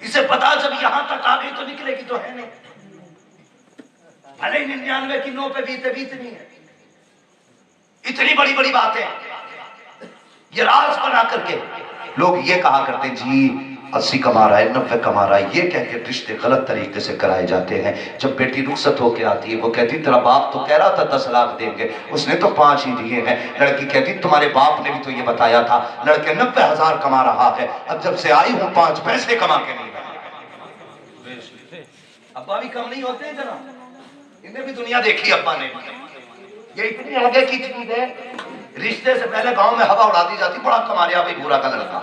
اسے پتا جب یہاں تک آ گئی تو نکلے گی تو ہے نہیں. بھلے 99 کی 9 پہ بیت نہیں ہے. اتنی بڑی بڑی باتیں یہ راز بنا کر کے لوگ یہ کہا کرتے ہیں جی 80 کما رہا ہے 90 کما رہا ہے, یہ کہہ کے رشتے غلط طریقے سے کرائے جاتے ہیں. جب بیٹی رخصت ہو کے آتی ہے وہ کہتی تیرا باپ تو کہہ رہا تھا 10 لاکھ دیں گے, اس نے تو 5 ہی دیے ہیں. لڑکی کہتی تمہارے باپ نے بھی تو یہ بتایا تھا. لڑکے 90,000 کما رہا ہے, اب جب سے آئی ہوں 5 پیسے کما کے نہیں رہا. ابا بھی کم نہیں ہوتے ہیں جناب, انہیں بھی دنیا دیکھی ابا نے. یہ اتنی آگے کی چیز ہے, رشتے سے پہلے گاؤں میں ہوا اڑا دی جاتی, بڑا کما رہا بھائی بھورا کا لڑکا.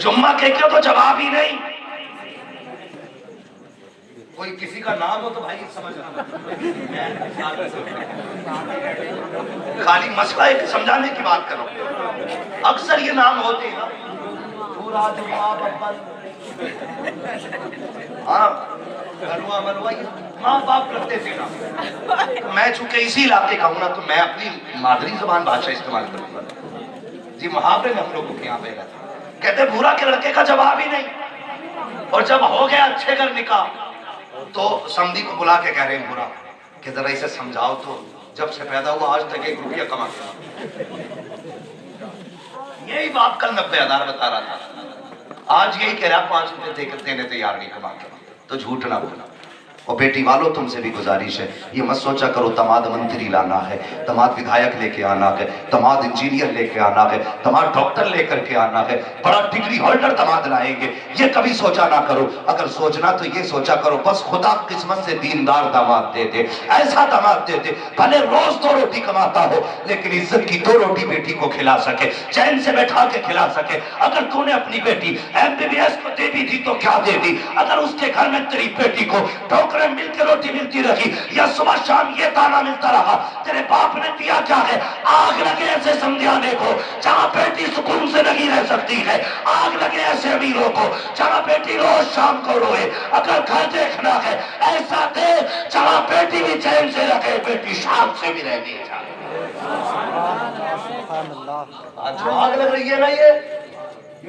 جمعہ کہہ کے تو جواب ہی نہیں. کوئی کسی کا نام ہو تو بھائی سمجھ رہا, خالی مسئلہ ایک سمجھانے کی بات کرو. اکثر یہ نام ہوتے ہیں پورا جمعہ ببل, ہاں بلوا بلوا, ماں باپ رکھتے تھے نا. میں چونکہ اسی علاقے کا ہوں نا تو میں اپنی مادری زبان بھاشا استعمال کروں گا. جی محاورے میں ہم لوگوں کے یہاں پہ رہتا, کہتے بھورا کے لڑکے کا جواب ہی نہیں. اور جب ہو گیا اچھے گھر نکاح تو سمدھی کو بلا کے کہہ رہے ہیں بھورا کہ ذرا اسے سمجھاؤ تو, جب سے پیدا ہوا آج تک 1 روپیہ کما کے. یہی باپ کل 90,000 بتا رہا تھا, آج یہی کہہ رہا 5 روپے دے کر دینے تیار نہیں کما کے. تو جھوٹ نہ بولا. اور بیٹی والوں تم سے بھی گزارش ہے, یہ مت سوچا کرو دماد منتری لانا ہے, دماد ودھایک لے کے آنا ہے, دماد انجینئر لے کے آنا ہے, دماد ڈاکٹر لے کر کے آنا ہے, بڑا ڈگری ہولڈر دماد لائیں گے. یہ کبھی سوچا نہ کرو. اگر سوچنا تو یہ سوچا کرو بس خدا قسمت سے دیندار دماد دے دے, ایسا دماد دے دے بھلے روز 2 روٹی کماتا ہو لیکن عزت کی 2 روٹی بیٹی کو کھلا سکے, چین سے بیٹھا کے کھلا سکے. اگر تو نے اپنی بیٹی MBBS کو دے بھی دی تو کیا دے دی, اگر اس کے گھر میں تیری بیٹی کو ٹوکرے مل کے روٹی ملتی رہی یا صبح شام یہ دانا ملتا رہا, تیرے باپ نے دیا کیا ہے؟ آگ لگے ایسے سمجھانے کو جہاں بیٹی سکون سے نہیں رہ سکتی ہے, آگ لگے ایسے امیروں کو جہاں بیٹی روز شام کو روئے. اگر گھر دیکھنا ہے ایسا دے جہاں بیٹی بھی چین سے رکھے, بیٹی شام سے بھی رہنی چاہیے. جو آگ لگ رہی ہے نا یہ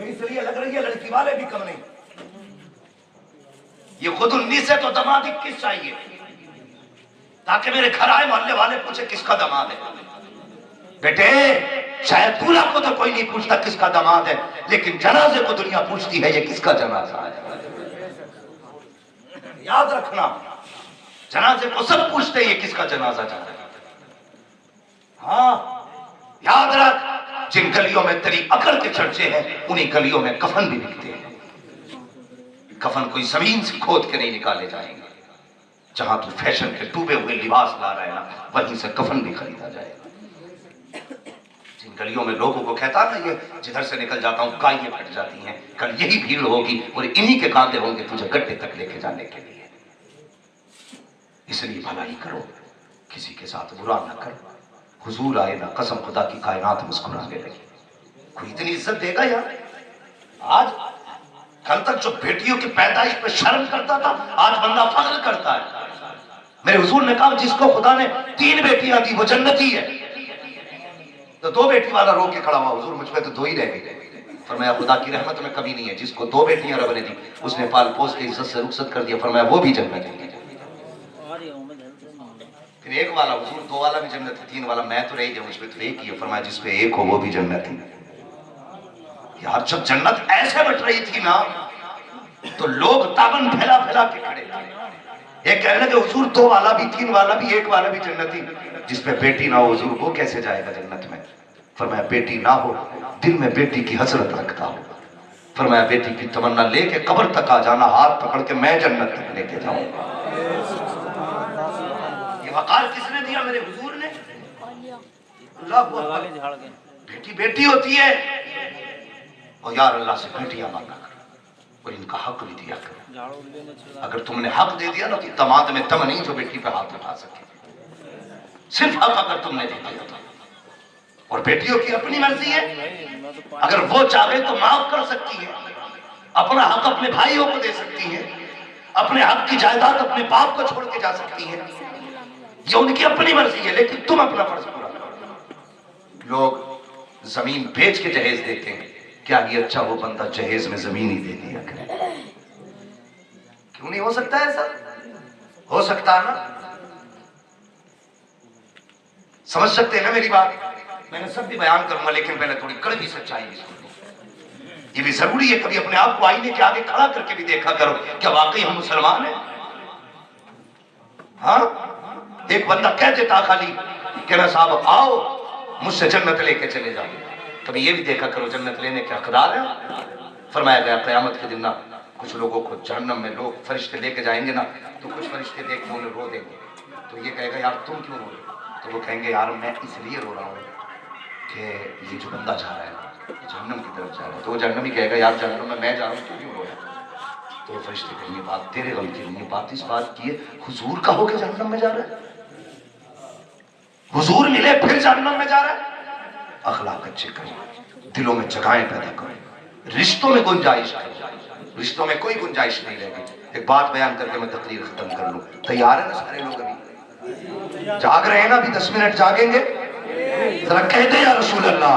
اس لیے لگ رہی ہے لڑکی والے بھی کم نہیں. یہ خود 19 ہے تو دماد 21 چاہیے تاکہ میرے گھر آئے محلے والے پوچھے کس کا دماد ہے. بیٹے شاید دولہا کو تو کوئی نہیں پوچھتا کس کا دماد ہے, لیکن جنازے کو دنیا پوچھتی ہے یہ کس کا جنازہ ہے. یاد رکھنا, جنازے کو سب پوچھتے ہیں یہ کس کا جنازہ جا رہا ہے. ہاں یاد رکھ, جن گلیوں میں تیری عقل کے چرچے ہیں انہی گلیوں میں کفن بھی بکتے ہیں. کفن کوئی زمین سے کھود کے نہیں نکالے جائیں گے. جہاں تو فیشن کے ڈوبے ہوئے لباس لا رہے ہیں نا وہیں سے کفن بھی خریدا جائے گا. جن گلیوں میں لوگوں کو کہتا نا یہ جدھر سے نکل جاتا ہوں کائیں پھٹ جاتی ہیں, کل یہی بھیڑ ہوگی اور انہی کے کاندھے ہوں گے تجھے گڈھے تک لے کے جانے کے لیے. اس لیے بھلائی کرو, کسی کے ساتھ برا نہ کرو. حضور آئے نا قسم خدا کی کائنات مسکرانے لگی. کوئی اتنی عزت دے گا یار, آج کل تک جو بیٹیوں کی پیدائش پہ شرم کرتا تھا آج بندہ فخر کرتا ہے. میرے حضور نے کہا جس کو خدا نے 3 بیٹیاں دی وہ جنتی ہے. تو 2 بیٹی والا رو کے کھڑا ہوا, حضور مجھ پہ تو 2 ہی رہ گئے. فرمایا خدا کی رحمت میں کبھی نہیں ہے, جس کو 2 بیٹیاں رب نے دی اس نے پال پوس کے عزت سے رخصت کر دیا. فرمایا وہ بھی جنت ہے. پھر 1 والا حضور 2 والا بھی جنت ہے, 3 والا میں تو رہ گیا, مجھ پہ تو 1 ہی ہے. فرمایا جس پہ 1 ہو وہ بھی جنت ہے. یار جب جنت ایسے بٹ رہی تھی نا تو لوگ تابن پھیلا پھیلا کے کھڑے تھے. یہ کہنے لگے حضور 2 والا بھی 3 والا بھی 1 والا بھی جنتی, جس پہ بیٹی نہ ہو حضور وہ کیسے جائے گا جنت میں. فرمایا بیٹی نہ ہو دل میں بیٹی کی حسرت رکھتا ہو. فرمایا بیٹی کی تمنا لے کے قبر تک آ جانا, ہاتھ پکڑ کے میں جنت تک لے کے جاؤں. یہ وقار کس نے دیا؟ میرے حضور نے. اللہ اکبر. بیٹی بیٹی ہوتی ہے اور یار اللہ سے بیٹیاں مانگا کرو اور ان کا حق بھی دیا کرو. اگر تم نے حق دے دیا نا تو دماد میں تم نہیں جو بیٹی پہ ہاتھ اٹھا سکے. صرف حق اگر تم نے دے دیا تھا. اور بیٹیوں کی اپنی مرضی ہے, اگر وہ چاہے تو معاف کر سکتی ہے, اپنا حق اپنے بھائیوں کو دے سکتی ہیں, اپنے حق کی جائیداد اپنے باپ کو چھوڑ کے جا سکتی ہیں. یہ ان کی اپنی مرضی ہے, لیکن تم اپنا فرض پورا کرو. لوگ زمین بیچ کے جہیز دیتے ہیں, کیا یہ اچھا وہ بندہ جہیز میں زمین ہی دے دیا کرے؟ کیوں نہیں ہو سکتا ایسا؟ ہو سکتا ہے نا. سمجھ سکتے ہیں نا میری بات؟ میں نے سب بھی بیان کروں گا لیکن پہلے تھوڑی کڑوی سچائی بھی سنو. یہ بھی ضروری ہے کبھی اپنے آپ کو آئینے کے آگے کھڑا کر کے بھی دیکھا کرو کیا واقعی ہم مسلمان ہیں. ہاں ایک بندہ کہہ دیتا خالی کہ نا صاحب آؤ مجھ سے جنت لے کے چلے جاؤ, کبھی یہ بھی دیکھا کرو جنت لینے کے حقدار ہیں. فرمایا گیا قیامت کے دن نا کچھ لوگوں کو جہنم میں لوگ فرشتے لے کے جائیں گے نا تو کچھ فرشتے دیکھ کے انہیں رو دیں گے. تو یہ کہے گا یار تم کیوں رو رہے ہو؟ تو وہ کہیں گے یار میں اس لیے رو رہا ہوں کہ یہ جو بندہ جا رہا ہے جہنم کی طرف جا رہا ہے. تو وہ جہنمی کہے گا یار جہنم میں جا رہا ہوں تو کیوں رو رہا ہے؟ تو وہ فرشتے کہیں یہ بات تیرے غم کی نہیں, یہ بات اس بات کی ہے حضور کا ہو کے جہنم میں جا رہا ہے, حضور ملے پھر جہنم میں جا رہا ہے. اخلاق اچھے کریں, دلوں میں جگہیں پیدا کریں, رشتوں میں گنجائش کریں. رشتوں میں کوئی گنجائش نہیں رہے گی. ایک بات بیان کر کے میں تقریر ختم کر لوں. تیار ہے نا سارے لوگ؟ ابھی جاگ رہے ہیں نا؟ ابھی 10 منٹ جاگیں گے؟ ذرا کہہ دیں یا رسول اللہ.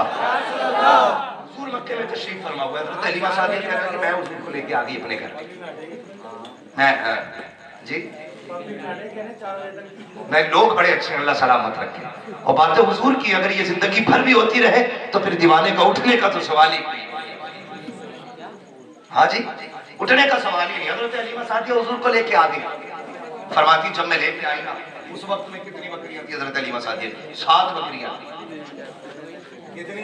حضور مکے میں تشریف فرما ہوا ہے. حضرت حلیمہ سعدیہ کہہ رہا ہے کہ میں حضور کو لے کے آ گئی اپنے گھر. جی میں لوگ بڑے اچھے ہیں اللہ سلامت رکھے. اور باتیں حضور کی اگر یہ زندگی بھر بھی ہوتی رہے تو پھر دیوانے کا اٹھنے کا تو سوال ہی نہیں. ہاں جی اٹھنے کا سوال ہی نہیں. حضرت حلیمہ سعدیہ حضور کو لے کے آ گئی. فرماتی جب میں لے کے آئی نا اس وقت میں کتنی بکریاں تھی حضرت حلیمہ سعدیہ؟ 7 بکریاں. کتنی؟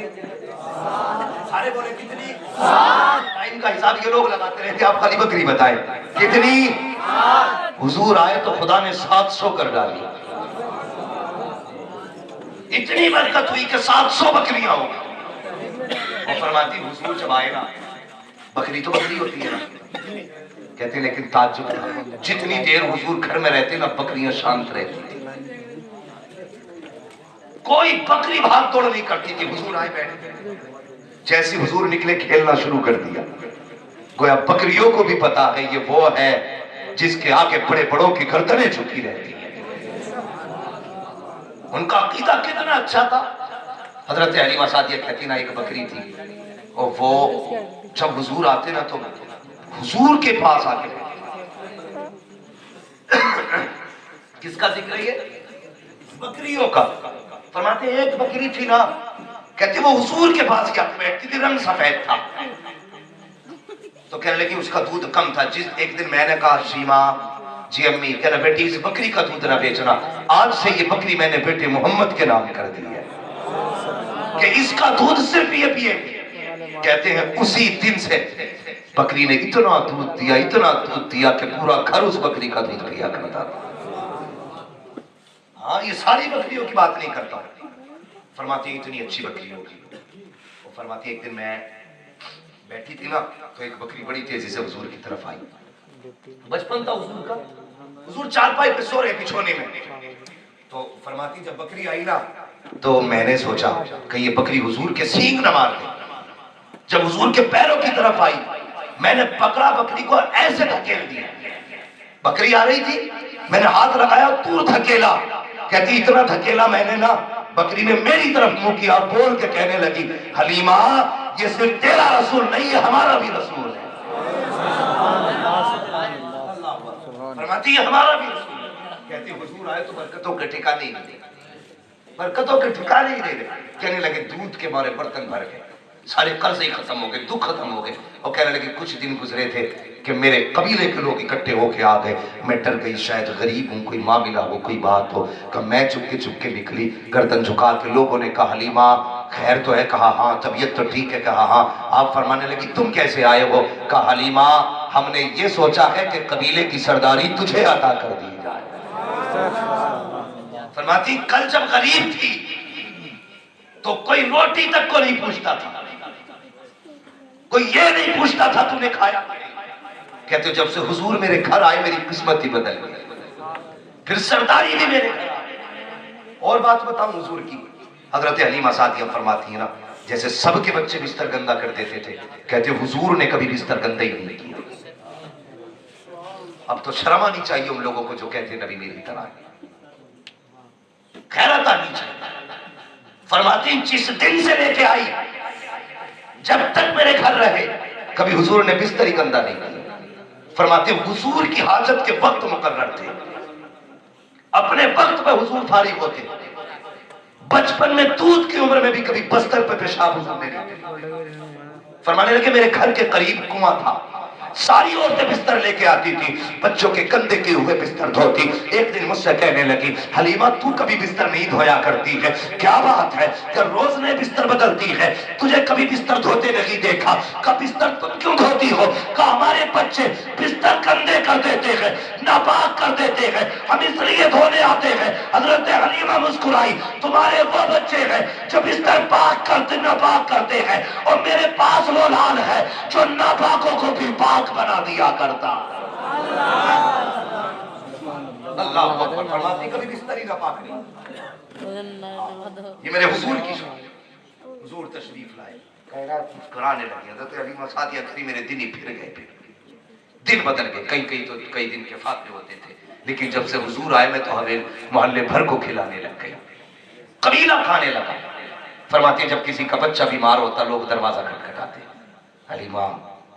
سارے بولے کتنی؟ 7. ٹائم کا حساب یہ لوگ لگاتے رہتے, آپ خالی بکری بتائیں کتنی. حضور آئے تو خدا نے 700 کر ڈالی. اتنی برکت ہوئی کہ 700 بکریاں ہو گئی. اور فرماتی حضور جب آئے نا, بکری تو بکری ہوتی ہے نا, کہتے ہیں لیکن تعجب تھا جتنی دیر حضور گھر میں رہتے نا بکریاں شانت رہتی تھی, کوئی بکری بھاگ دوڑ نہیں کرتی تھی. حضور آئے بیٹھے, جیسے حضور نکلے کھیلنا شروع کر دیا. گویا بکریوں کو بھی پتا ہے یہ وہ ہے جس کے آگے بڑے بڑوں کی گردنیں جھکی رہتی ہیں. ان کا عقیدہ کتنا اچھا تھا. حضرت حلیمہ سعدیہ کہتی نا ایک بکری تھی اور وہ جب حضور آتے نا تو حضور کے پاس آ کے کس کا ذکر ہے یہ؟ بکریوں کا. فرماتے ایک بکری تھی نا, کہتے وہ حضور کے پاس کیا بیٹھتی تھی, رنگ سفید تھا. تو کہنے لگی اس کا دودھ کم تھا. جس ایک دن میں نے کہا شیما جی امی, کہنا بیٹی اس بکری کا دودھ نہ بیچنا, آج سے یہ بکری میں نے بیٹے محمد کے نام کر دی ہے کہ اس کا دودھ صرف یہ پیے. کہتے ہیں اسی دن سے بکری نے اتنا دودھ دیا کہ پورا گھر اس بکری کا دودھ پیا کرتا تھا. ہاں یہ ساری بکریوں کی بات نہیں کرتا. فرماتی اتنی اچھی بکری ہوگی. وہ فرماتی ایک دن میں بیٹھی تھی نا تو ایک بکری بڑی تیزی سے حضور کی طرف آئی. بچپن تھا حضور کا, حضور چارپائی پہ سو رہے بچھونے میں. تو فرماتی جب بکری آئی نا تو میں نے سوچا کہ یہ بکری حضور کے سینگ نہ مار دے. جب حضور کے پیروں کی طرف آئی میں نے پکڑا بکری کو ایسے دھکیل دیا. بکری آ رہی تھی میں نے ہاتھ لگایا تو دھکیلا. کہتی اتنا دھکیلا میں نے نا بکری نے میری طرف منہ کیا بول کے کہنے لگی حلیمہ یہ صرف تیرا رسول نہیں ہے ہمارا بھی رسول ہے. فرماتی ہے ہمارا بھی رسول ہے. کہتی حضور آئے تو برکتوں کے ٹھکانے ہی نہیں دے. برکتوں کے ٹھکانے ہی نہیں دے. کہنے لگے دودھ کے مارے برتن بھر گئے سارے قرض ہی ختم ہو گئے دکھ ختم ہو گئے. اور کہنے لگے کچھ دن گزرے تھے کہ میرے قبیلے کے لوگ اکٹھے ہو کے آ گئے. میں ڈر گئی شاید غریب ہوں کوئی معاملہ ہو کوئی بات ہو. کہ میں چپ کے نکلی گردن جھکا کے. لوگوں نے کہا حلیمہ خیر تو ہے؟ کہا ہاں. طبیعت تو ٹھیک ہے؟ کہا ہاں. آپ فرمانے لگی تم کیسے آئے ہو؟ کہا حلیمہ ہم نے یہ سوچا ہے کہ قبیلے کی سرداری تجھے عطا کر دی جائے. فرماتی کل جب غریب تھی تو کوئی روٹی تک کو نہیں پوچھتا تھا کوئی یہ نہیں پوچھتا تھا تو نے کھایا. کہتے جب سے حضور میرے گھر آئے میری قسمت ہی بدل گئی. پھر سرداری بھی میرے گھر آئے. اور بات بتاؤں حضور کی حضرت حلیمہ سعدیہ فرماتی ہیں نا جیسے سب کے بچے بستر گندا کر دیتے تھے کہتے حضور نے کبھی بستر گندا ہی نہیں کیا. اب تو شرم آنی چاہیے ان لوگوں کو جو کہتے نبی میری طرح ہے. خیرت آنی چاہیے. فرماتی جس دن سے لے کے آئی جب تک میرے گھر رہے کبھی حضور نے بستر ہی گندا نہیں کیا. فرماتے حضور کی حاجت کے وقت مقرر تھے اپنے وقت پہ حضور فارغ ہوتے. بچپن میں دودھ کی عمر میں بھی کبھی بستر پہ پیشاب حضور نے نہیں. فرمانے لگے میرے گھر کے قریب کنواں تھا ساری عورتیں بستر لے کے آتی تھی بچوں کے کندھے کے ہوئے بستر دھوتی. ایک دن مجھ سے کہنے لگی حلیمہ تو کبھی بستر نہیں دھویا کرتی ہے کیا بات ہے کہ روز نئے بستر بدلتی ہے تجھے کبھی بستر دھوتے نہیں دیکھا. کہ بستر تم کیوں دھوتی ہو؟ کہ ہمارے بچے بستر گندے کر دیتے ہیں ناپاک کر دیتے ہیں ہم اس لیے دھونے آتے ہیں. حضرت حلیمہ مسکرائی تمہارے وہ بچے ہیں جو بستر پاک کرتے ناپاک کرتے ہیں اور میرے پاس وہ لال ہے جو ناپاکوں کو بھی پاک بنا دیا کرتا. اللہ اکبر. فرماتی کبھی بستر ہی ناپاک نہیں. یہ میرے حضور کی شان. حضور تشریف لائے خیرات کرانے لگے. حضرت حلیمہ سعدیہ کہتی میرے دن ہی پھر گئے دن بدل گئے. کئی دن کے فاقے ہوتے تھے لیکن جب سے حضور آئے میں تو ہمیں محلے بھر کو کھلانے لگ گیا قبیلہ کھانے لگا. فرماتے ہیں جب کسی کا بچہ بیمار ہوتا لوگ دروازہ کھٹکھٹاتے حلیمہ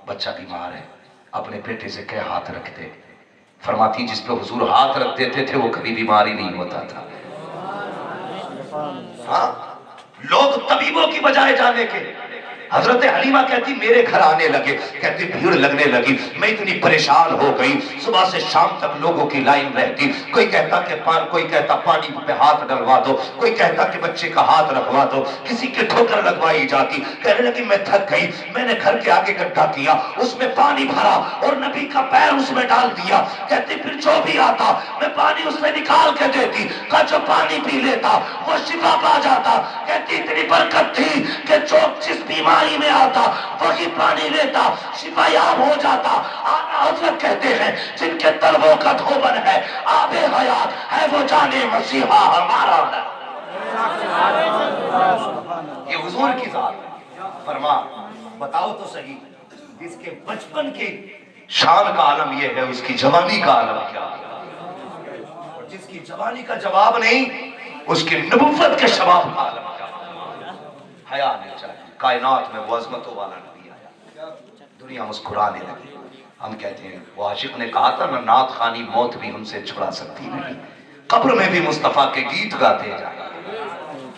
بچہ بیمار ہے اپنے بیٹے سے کہہ ہاتھ رکھ دے. فرماتی جس پہ حضور ہاتھ رکھ دیتے تھے وہ کبھی بیمار ہی نہیں ہوتا تھا. ہاں لوگ طبیبوں کی بجائے جانے کے حضرت حلیمہ کہتی میرے گھر آنے لگے. کہتی بھیڑ لگنے لگی میں اتنی پریشان ہو گئی صبح سے شام تک لوگوں کی لائن رہتی. کوئی کہتا کہ کوئی کہتا پانی پہ ہاتھ ڈلوا دو کوئی کہتا کہ بچے کا ہاتھ رکھوا دو کسی کے ٹھوکر لگوائی جاتی. کہنے لگی میں تھک گئی میں نے گھر کے آگے گڈھا کیا اس میں پانی بھرا اور نبی کا پیر اس میں ڈال دیا. کہتی پھر جو بھی آتا میں پانی اس میں نکال کے دیتی کہ جو پانی پی لیتا وہ شفا پا جاتا. کہتی اتنی برکت تھی کہ جو جس بیماری میں آتا وہی پانی لیتا شفا یاب ہو جاتا. آقا حضرت کہتے ہیں جن کے طلبوں کا دھوبن ہے آب حیات ہے وہ جانے مسیحا ہمارا. یہ حضور کی ذات. فرما بتاؤ تو صحیح جس کے بچپن کی شان کا عالم یہ ہے اس کی جوانی کا عالم کیا ہے اور جس کی جوانی کا جواب نہیں اس کی نبوت کے شباب کا عالم کیا ہے. حیا نہیں چاہیے. کائنات میں وہ عظمتوں والا نبی آیا دنیا مسکرانے لگی. ہم کہتے ہیں وہ عاشق نے کہا تھا نہ نعت خوانی موت بھی ہم سے چھڑا سکتی نہیں. قبر میں بھی مصطفیٰ کے گیت گاتے جائیں.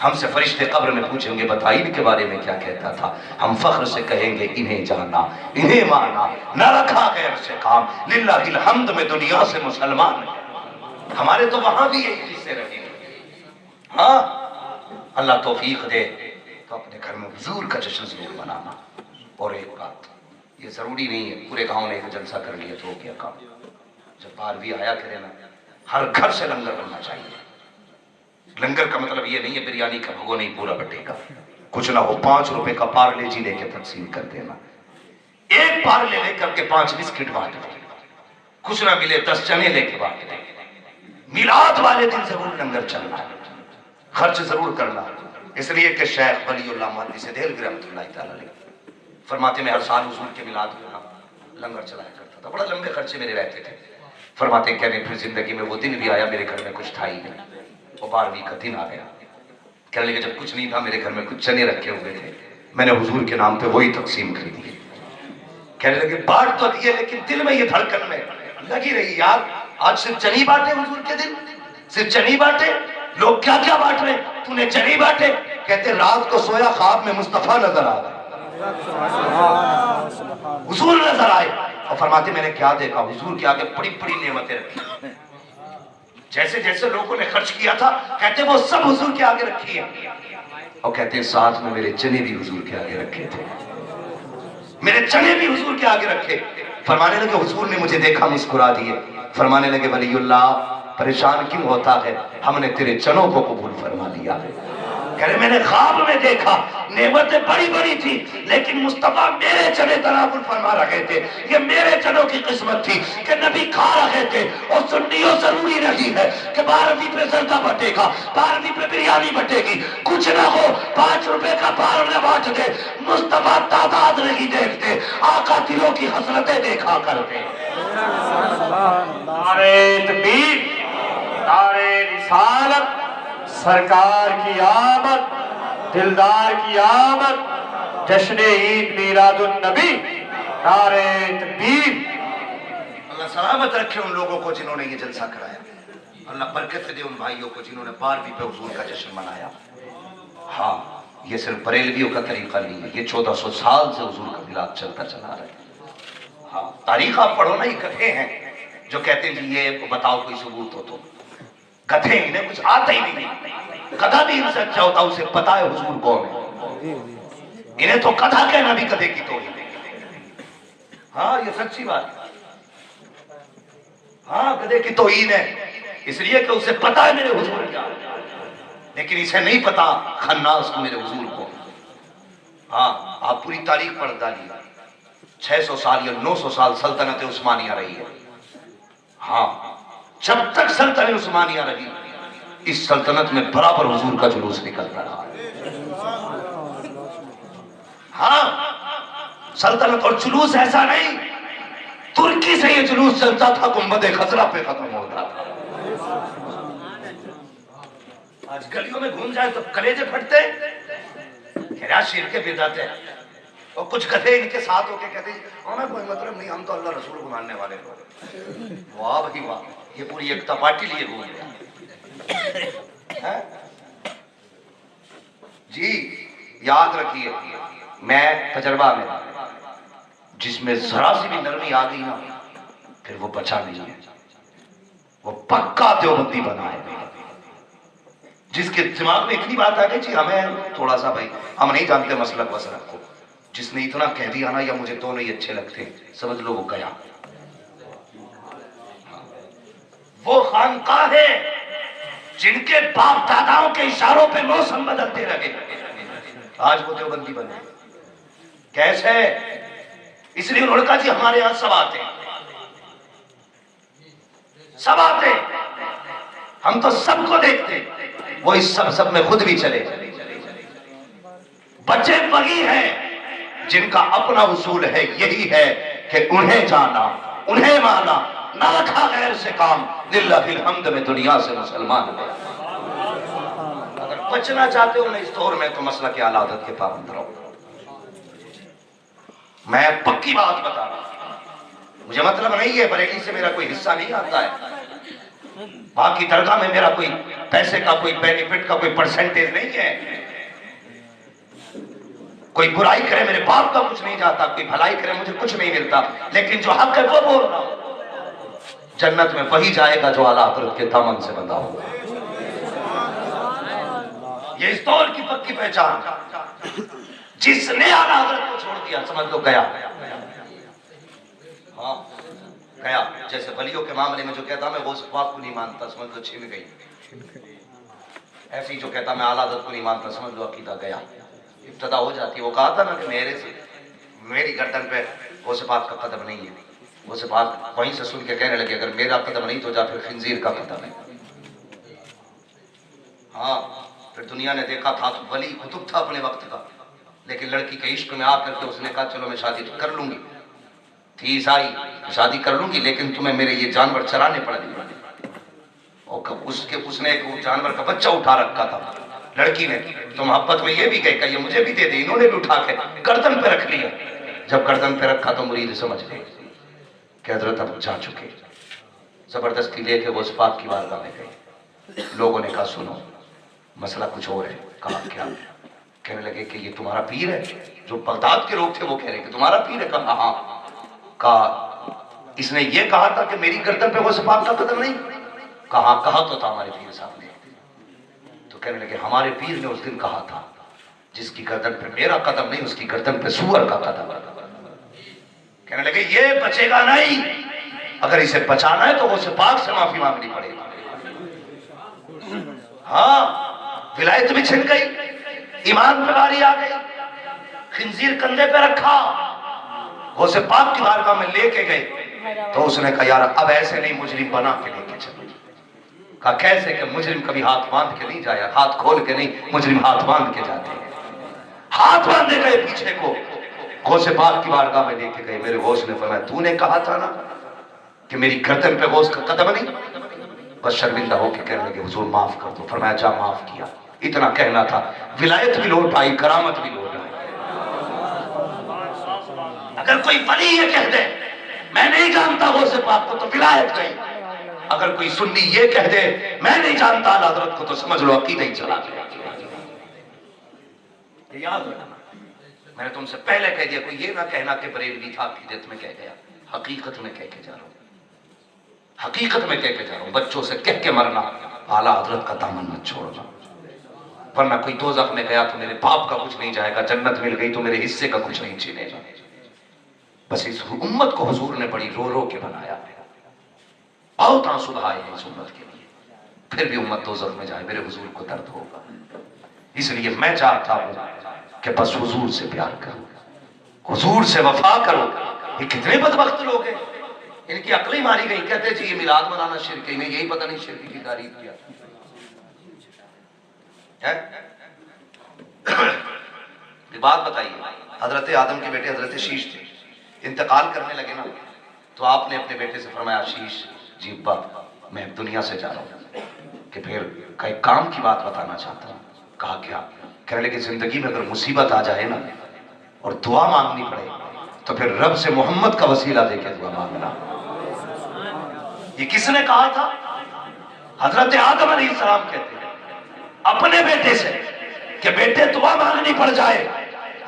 ہم سے فرشتے قبر میں پوچھیں گے بتائی ان کے بارے میں کیا کہتا تھا. ہم فخر سے کہیں گے انہیں جانا انہیں مانا نہ رکھا غیر سے کام للہ الحمد میں دنیا سے مسلمان ہے. ہمارے تو وہاں بھی ایک حصے رہے ہیں. ہاں اللہ توفیق دے تو اپنے گھر میں حضور کا جشن ضرور منانا. اور ایک بات یہ ضروری نہیں ہے پورے گاؤں نے ایک جلسہ کر لیا تو ہو گیا کام. جب بار بھی آیا کرے نا ہر گھر سے لنگر بننا چاہیے. لنگر کا مطلب یہ نہیں ہے بریانی کا بھگو نہیں پورا بٹے گا. کچھ نہ ہو 5 روپے کا پارلے جی لے کے تقسیم کر دینا. ایک پارلے لے کر کے 5 بسکٹ بانٹ دیں. کچھ نہ ملے 10 چنے لے کے بانٹ دیں. میلاد والے دن ضرور لنگر چلنا ہے. خرچ ضرور کرنا اس لیے کہ شیخ ولی اللہ محدث دہلوی رحمۃ اللہ تعالی علیہ فرماتے میں ہر سال حضور کے میلاد میں لنگر چلایا کرتا تھا، بڑا لمبے خرچے میرے رہتے تھے۔ فرماتے ہیں کہنے پھر زندگی میں وہ دن بھی آیا میرے گھر میں کچھ تھا ہی نہیں، وہ 12ویں کا دن آ گیا۔ کہنے لگے جب کچھ نہیں تھا میرے گھر میں کچھ چنے رکھے ہوئے تھے، میں نے حضور کے نام پہ وہی تقسیم کر دیے۔ کہنے لگے بانٹ تو دیے لیکن دل میں یہ دھڑکن میں لگی رہی، یار آج صرف چنی بانٹے حضور کے دن، صرف چنی بانٹے، لوگ کیا کیا بانٹ رہے، تو نے چنی بانٹے۔ کہتے رات کو سویا خواب میں مصطفیٰ نظر آ گئے، حضور نظر آئے، اور فرماتے میں نے کیا دیکھا، حضور کے آگے بڑی بڑی نعمتیں رکھی، جیسے جیسے لوگوں نے خرچ کیا تھا کہتے وہ سب حضور کے آگے رکھی ہے، اور کہتے ساتھ میں میرے چنے بھی حضور کے آگے رکھے تھے، میرے چنے بھی حضور کے آگے رکھے۔ فرمانے لگے حضور نے مجھے دیکھا مسکرا دیے، فرمانے لگے ولی اللہ پریشان کیوں ہوتا ہے، ہم نے تیرے چنوں کو قبول فرما لیا ہے۔ کہہ رہے میں نے خواب میں دیکھا نعمتیں بڑی بڑی تھی لیکن مصطفیٰ میرے چنے تناول فرما رہے تھے، یہ میرے چنوں کی قسمت تھی کہ نبی کھا رہے تھے۔ اور سنیوں ضروری نہیں ہے کہ 12ویں پہ زردہ بٹے گا، 12ویں پہ بریانی بٹے گی، کچھ نہ ہو 5 روپے کا 12 بانٹ دے، مصطفیٰ تعداد نہیں دیکھتے، آقا دلوں کی حسرتیں دیکھا کرتے۔ نعرہ تکبیر، نعرہ رسالت، سرکار کی آمد، دلدار کی آمد، جشن عید میلاد النبی، نعرہ تکبیر۔ اللہ سلامت رکھے ان لوگوں کو جنہوں نے یہ جلسہ کرایا، اللہ برکت دے ان بھائیوں کو جنہوں نے 12ویں پہ حضور کا جشن منایا۔ ہاں یہ صرف بریلویوں کا طریقہ نہیں ہے، یہ 1400 سال سے حضور کا میلاد چلتا چلا رہا ہے۔ ہاں تاریخ آپ پڑھو نا، یہ گدھے ہیں جو کہتے ہیں جی یہ بتاؤ کوئی ثبوت ہو تو، گدھے انہیں کچھ آتا ہی نہیں، گدھا بھی ان سے اچھا ہوتا اسے پتا ہے حضور کون ہے، انہیں تو گدھا کہنا بھی گدھے کی توہین ہے۔ ہاں یہ سچی بات ہے، ہاں گدھے کی توہین ہے، اس لیے کہ اسے پتا ہے میرے حضور کیا، لیکن اسے نہیں پتا خناس کو میرے حضور کو۔ ہاں آپ پوری تاریخ پڑھ ڈالیے، 600 سال یا 900 سال سلطنت عثمانیہ رہی ہے۔ ہاں جب تک سلطنت عثمانیہ رہی اس سلطنت میں برابر حضور کا جلوس نکلتا رہا۔ ہاں سلطنت اور جلوس ایسا نہیں، ترکی سے یہ جلوس چلتا تھا گنبد خضرا پہ ختم ہوتا تھا۔ آج گلیوں میں گھوم جائے تو کلیجے پھٹتے، کیا شیر کے بدعت ہے، اور کچھ گدھے ان کے ساتھ ہو کے کہتے ہیں ہمیں کوئی مطلب نہیں، ہم تو اللہ رسول کو ماننے والے لوگ۔ واہ بھائی واہ، یہ پوری ایکتا پارٹی لیے گھوم گیا جی۔ یاد رکھیے میں تجربہ میں جس میں ذرا سی بھی نرمی آ گئی نا پھر وہ بچا نہیں ہے، وہ پکا دیوبندی بنا ہے۔ جس کے دماغ میں اتنی بات آ گئی جی ہمیں تھوڑا سا بھائی ہم نہیں جانتے مسلک وسلک کو، جس نے اتنا کہہ دیا نا یا مجھے دونوں ہی اچھے لگتے سمجھ لو وہ گیا۔ وہ خانقاہ ہے جن کے باپ داداؤں کے اشاروں پہ موسم بدلتے رہے، آج وہ دیوبندی بنے۔ کیسے؟ اس لیے انہوں نے کہا جی ہمارے یہاں سب آتے ہیں، سب آتے ہیں، ہم تو سب کو دیکھتے ہیں۔ وہ اس سب میں خود بھی چلے۔ بچے وہی ہیں جن کا اپنا اصول ہے، یہی ہے کہ انہیں جانا، انہیں مانا، نہ رکھا غیر سے کام، للہ الحمد میں دنیا سے مسلمان ہے۔ اگر بچنا چاہتے ہو اس دور میں تو مسلک اعلی حضرت کے پابند رہو۔ میں پکی بات بتا رہا ہوں، مجھے مطلب نہیں ہے بریلی سے میرا کوئی حصہ نہیں آتا ہے، باقی درگاہ میں میرا کوئی پیسے کا کوئی بینیفٹ کا کوئی پرسنٹیج نہیں ہے، کوئی برائی کرے میرے باپ کا کچھ نہیں جاتا، کوئی بھلائی کرے مجھے کچھ نہیں ملتا، لیکن جو حق ہے وہ بول رہا ہوں۔ جنت میں وہی جائے گا جو اعلیٰ حضرت کے دامن سے بندھا ہوگا، یہ اس دور کی پکی پہچان۔ جس نے اعلیٰ حضرت کو چھوڑ دیا سمجھ لو گیا، ہاں گیا۔ جیسے ولیوں کے معاملے میں جو کہتا میں غوث پاک کو نہیں مانتا سمجھ لو چھن گئی، ایسے ہی جو کہتا میں اعلیٰ حضرت کو نہیں مانتا سمجھ لو عقیدہ گیا، ابتدا ہو جاتی ہے۔ وہ کہا تھا نا کہ میرے سے میری گردن پہ غوث پاک کا قدم نہیں ہے، غوث پاک وہیں سے سن کے کہنے لگے اگر میرا قدم نہیں تو جا پھر خنزیر کا قدم ہے۔ ہاں پھر دنیا نے دیکھا تھا تو ولی قطب تھا اپنے وقت کا، لیکن لڑکی کے عشق میں آ کر کے اس نے کہا چلو میں شادی کر لوں گی، تھی عیسائی، شادی کر لوں گی لیکن تمہیں میرے یہ جانور چرانے پڑیں گے۔ اور اس نے ایک جانور کا بچہ اٹھا رکھا تھا لڑکی نے، تو محبت میں یہ بھی گئی کہ یہ مجھے بھی دے دے، انہوں نے بھی اٹھا کے گردن پہ رکھ لیا۔ جب گردن پہ رکھا تو مرید سمجھ گئے کہ حضرت اب جا چکے، زبردستی لے کے وہ اس پاک کی بارگاہ میں گئے۔ لوگوں نے کہا سنو مسئلہ کچھ اور ہے۔ کہا کیا؟ کہنے لگے کہ یہ تمہارا پیر ہے؟ جو بغداد کے لوگ تھے وہ کہہ رہے کہ تمہارا پیر ہے؟ کہا ہاں۔ کہا اس نے یہ کہا تھا کہ میری گردن پہ غوث پاک کا قدم نہیں؟ کہا تو تھا ہمارے پیر صاحب نے۔ تو کہنے لگے ہمارے پیر نے اس دن کہا تھا جس کی گردن پہ میرا قدم نہیں اس کی گردن پہ سور کا قدم۔ کہنے لگے یہ بچے گا نہیں، اگر اسے بچانا ہے تو غوث پاک سے معافی مانگنی پڑے گی۔ ہاں ولایت بھی چھن گئی، ایمان پہ باری آ گئی، خنزیر کندھے پہ رکھا، غوث پاک کی بارگاہ میں لے کے گئے۔ تو اس نے کہا یار اب ایسے نہیں، مجرم بنا کے لے کے چلو۔ کہا کیسے؟ کہ مجرم کبھی ہاتھ باندھ کے نہیں جایا، ہاتھ کھول کے نہیں، مجرم ہاتھ باندھ کے جاتے ہیں۔ ہاتھ باندھے گئے پیچھے کو، غوث پاک کی بارگاہ میں لے کے گئے۔ میرے غوث نے فرمایا تو نے کہا تھا نا کہ میری گردن پہ غوث کا قدم نہیں؟ بس شرمندہ ہو کے کہنے لگے حضور معاف کر دو۔ فرمایا جا معاف کیا۔ اتنا کہنا تھا، ولایت بھی لوٹ آئی، کرامت بھی لوٹ آئی۔ اگر کوئی ولی یہ کہہ دے میں نہیں جانتا غوث پاک کو تو ولایت گئی، اگر کوئی سنی یہ کہہ دے میں نہیں جانتا اعلیٰ حضرت کو تو سمجھ لو عقیدہ ہی چلا گیا۔ یاد رکھنا، میں نے تم سے پہلے کہہ دیا کوئی یہ نہ کہنا کہ بریلوی تھا عقیدت میں کہہ گیا، حقیقت میں کہہ کے جا رہا ہوں، حقیقت میں کہہ کے جا رہا ہوں۔ بچوں سے کہہ کے مرنا، اعلیٰ حضرت کا دامن مت چھوڑنا، ورنہ کوئی دوزخ میں گیا تو میرے باپ کا کچھ نہیں جائے گا، جنت مل گئی تو میرے حصے کا کچھ نہیں چھینے گا۔ بس اس امت کو حضور نے بڑی رو رو کے بنایا، بہت آنسو بہائے ہیں اس امت کے لیے، پھر بھی امت دوزخ میں جائے، میرے حضور کو درد ہوگا۔ اس لیے میں چاہتا ہوں کہ بس حضور سے پیار کرو، حضور سے وفا کرو۔ یہ کتنے بدبخت لوگ ہیں، ان کی عقل ہی ماری گئی، کہتے جی یہ میلاد منانا شرک ہے، انہیں یہی پتہ نہیں شرک کی تعریف کیا ہے۔ بات بتائیے، حضرت آدم کے بیٹے حضرت شیش تھے، انتقال کرنے لگے نا تو آپ نے اپنے بیٹے سے فرمایا شیش جی ابا میں دنیا سے جا رہا ہوں کہ پھر ایک کام کی بات بتانا چاہتا ہوں۔ کہا کیا؟ کہنے لگے زندگی میں اگر مصیبت آ جائے نا اور دعا مانگنی پڑے تو پھر رب سے محمد کا وسیلہ دے کے دعا مانگنا۔ یہ کس نے کہا تھا؟ حضرت آدم علیہ السلام کہتے ہیں اپنے بیٹے سے کہ بیٹے دعا مانگنی پڑ جائے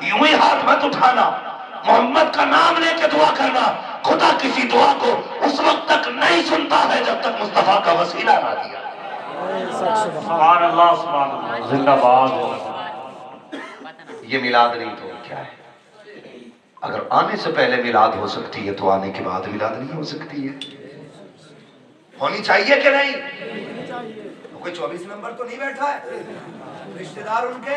یوں ہی ہاتھ مت اٹھانا، محمد کا نام لے کے دعا کرنا، خدا کسی دعا کو اس وقت تک نہیں سنتا ہے جب تک مصطفیٰ کا وسیلہ نہ دیا۔ سبحان اللہ سبحان اللہ، زندہ باد۔ یہ میلاد نہیں تو کیا ہے؟ اگر آنے سے پہلے میلاد ہو سکتی ہے تو آنے کے بعد میلاد نہیں ہو سکتی ہے؟ ہونی چاہیے کہ نہیں؟ کوئی 24 نمبر تو نہیں بیٹھا ہے؟ رشتہ دار ان کے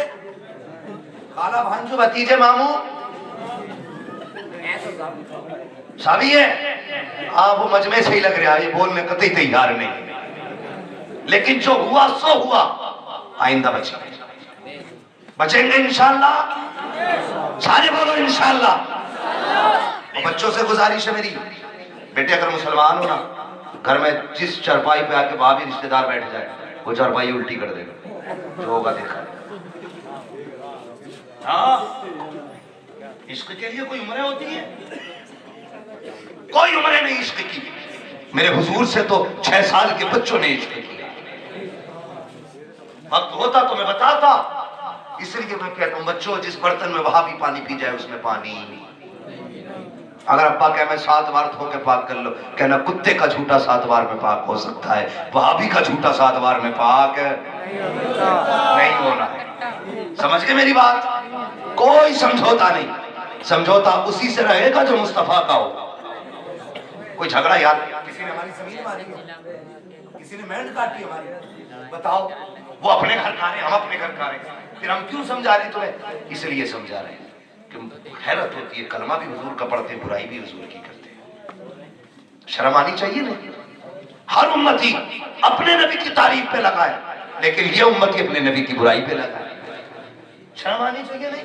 خالہ بھانجو بھتیجے ماموں سبھی ہے، وہ مجمع سے ہی لگ رہا ہے، یہ بولنے قطعی تیار نہیں، لیکن جو ہوا سو ہوا، آئندہ بچیں گے انشاءاللہ، سارے بولو انشاءاللہ۔ اور بچوں سے گزارش ہے میری، بیٹے اگر مسلمان ہو نا گھر میں جس چرپائی پہ آ کے وہاں بھی رشتہ دار بیٹھ جائے وہ چرپائی الٹی کر دے گا، جو ہوگا دیکھا۔ ہاں عشق کے لیے کوئی عمریں ہوتی ہیں؟ کوئی عمریں نہیں عشق کی۔ میرے حضور سے تو 6 سال کے بچوں نے عشق کیا، وقت ہوتا تو میں بتاتا، اس لیے میں کہتا ہوں بچوں جس برتن میں وہاں بھی پانی پی جائے اس میں پانی، اگر ابا کہ میں 7 بار دھو کے پاک کر لو، کہنا کتے کا جھوٹا 7 بار میں پاک ہو سکتا ہے، وہابی کا جھوٹا 7 بار میں پاک نہیں ہونا ہے۔ سمجھ گئے میری بات؟ کوئی سمجھوتا نہیں، سمجھوتا اسی سے رہے گا جو مصطفیٰ کا ہو۔ کوئی جھگڑا یاد کسی نے ہماری زمین ماری ہے، کسی نے مینڈ کاٹی ہماری، بتاؤ وہ اپنے گھر کھا رہے ہم اپنے گھر کھا رہے ہیں، پھر ہم کیوں سمجھا رہے تمہیں؟ اس لیے سمجھا رہے ہیں کہ حیرت ہوتی ہے، کلمہ بھی حضور کا پڑھتے ہیں، برائی بھی حضور کی کرتے ہیں، شرم آنی چاہیے نہیں۔ ہر امتی اپنے نبی کی تعریف پہ لگائے لیکن یہ امتی اپنے نبی کی برائی پہ لگائے، شرم آنی چاہیے نہیں۔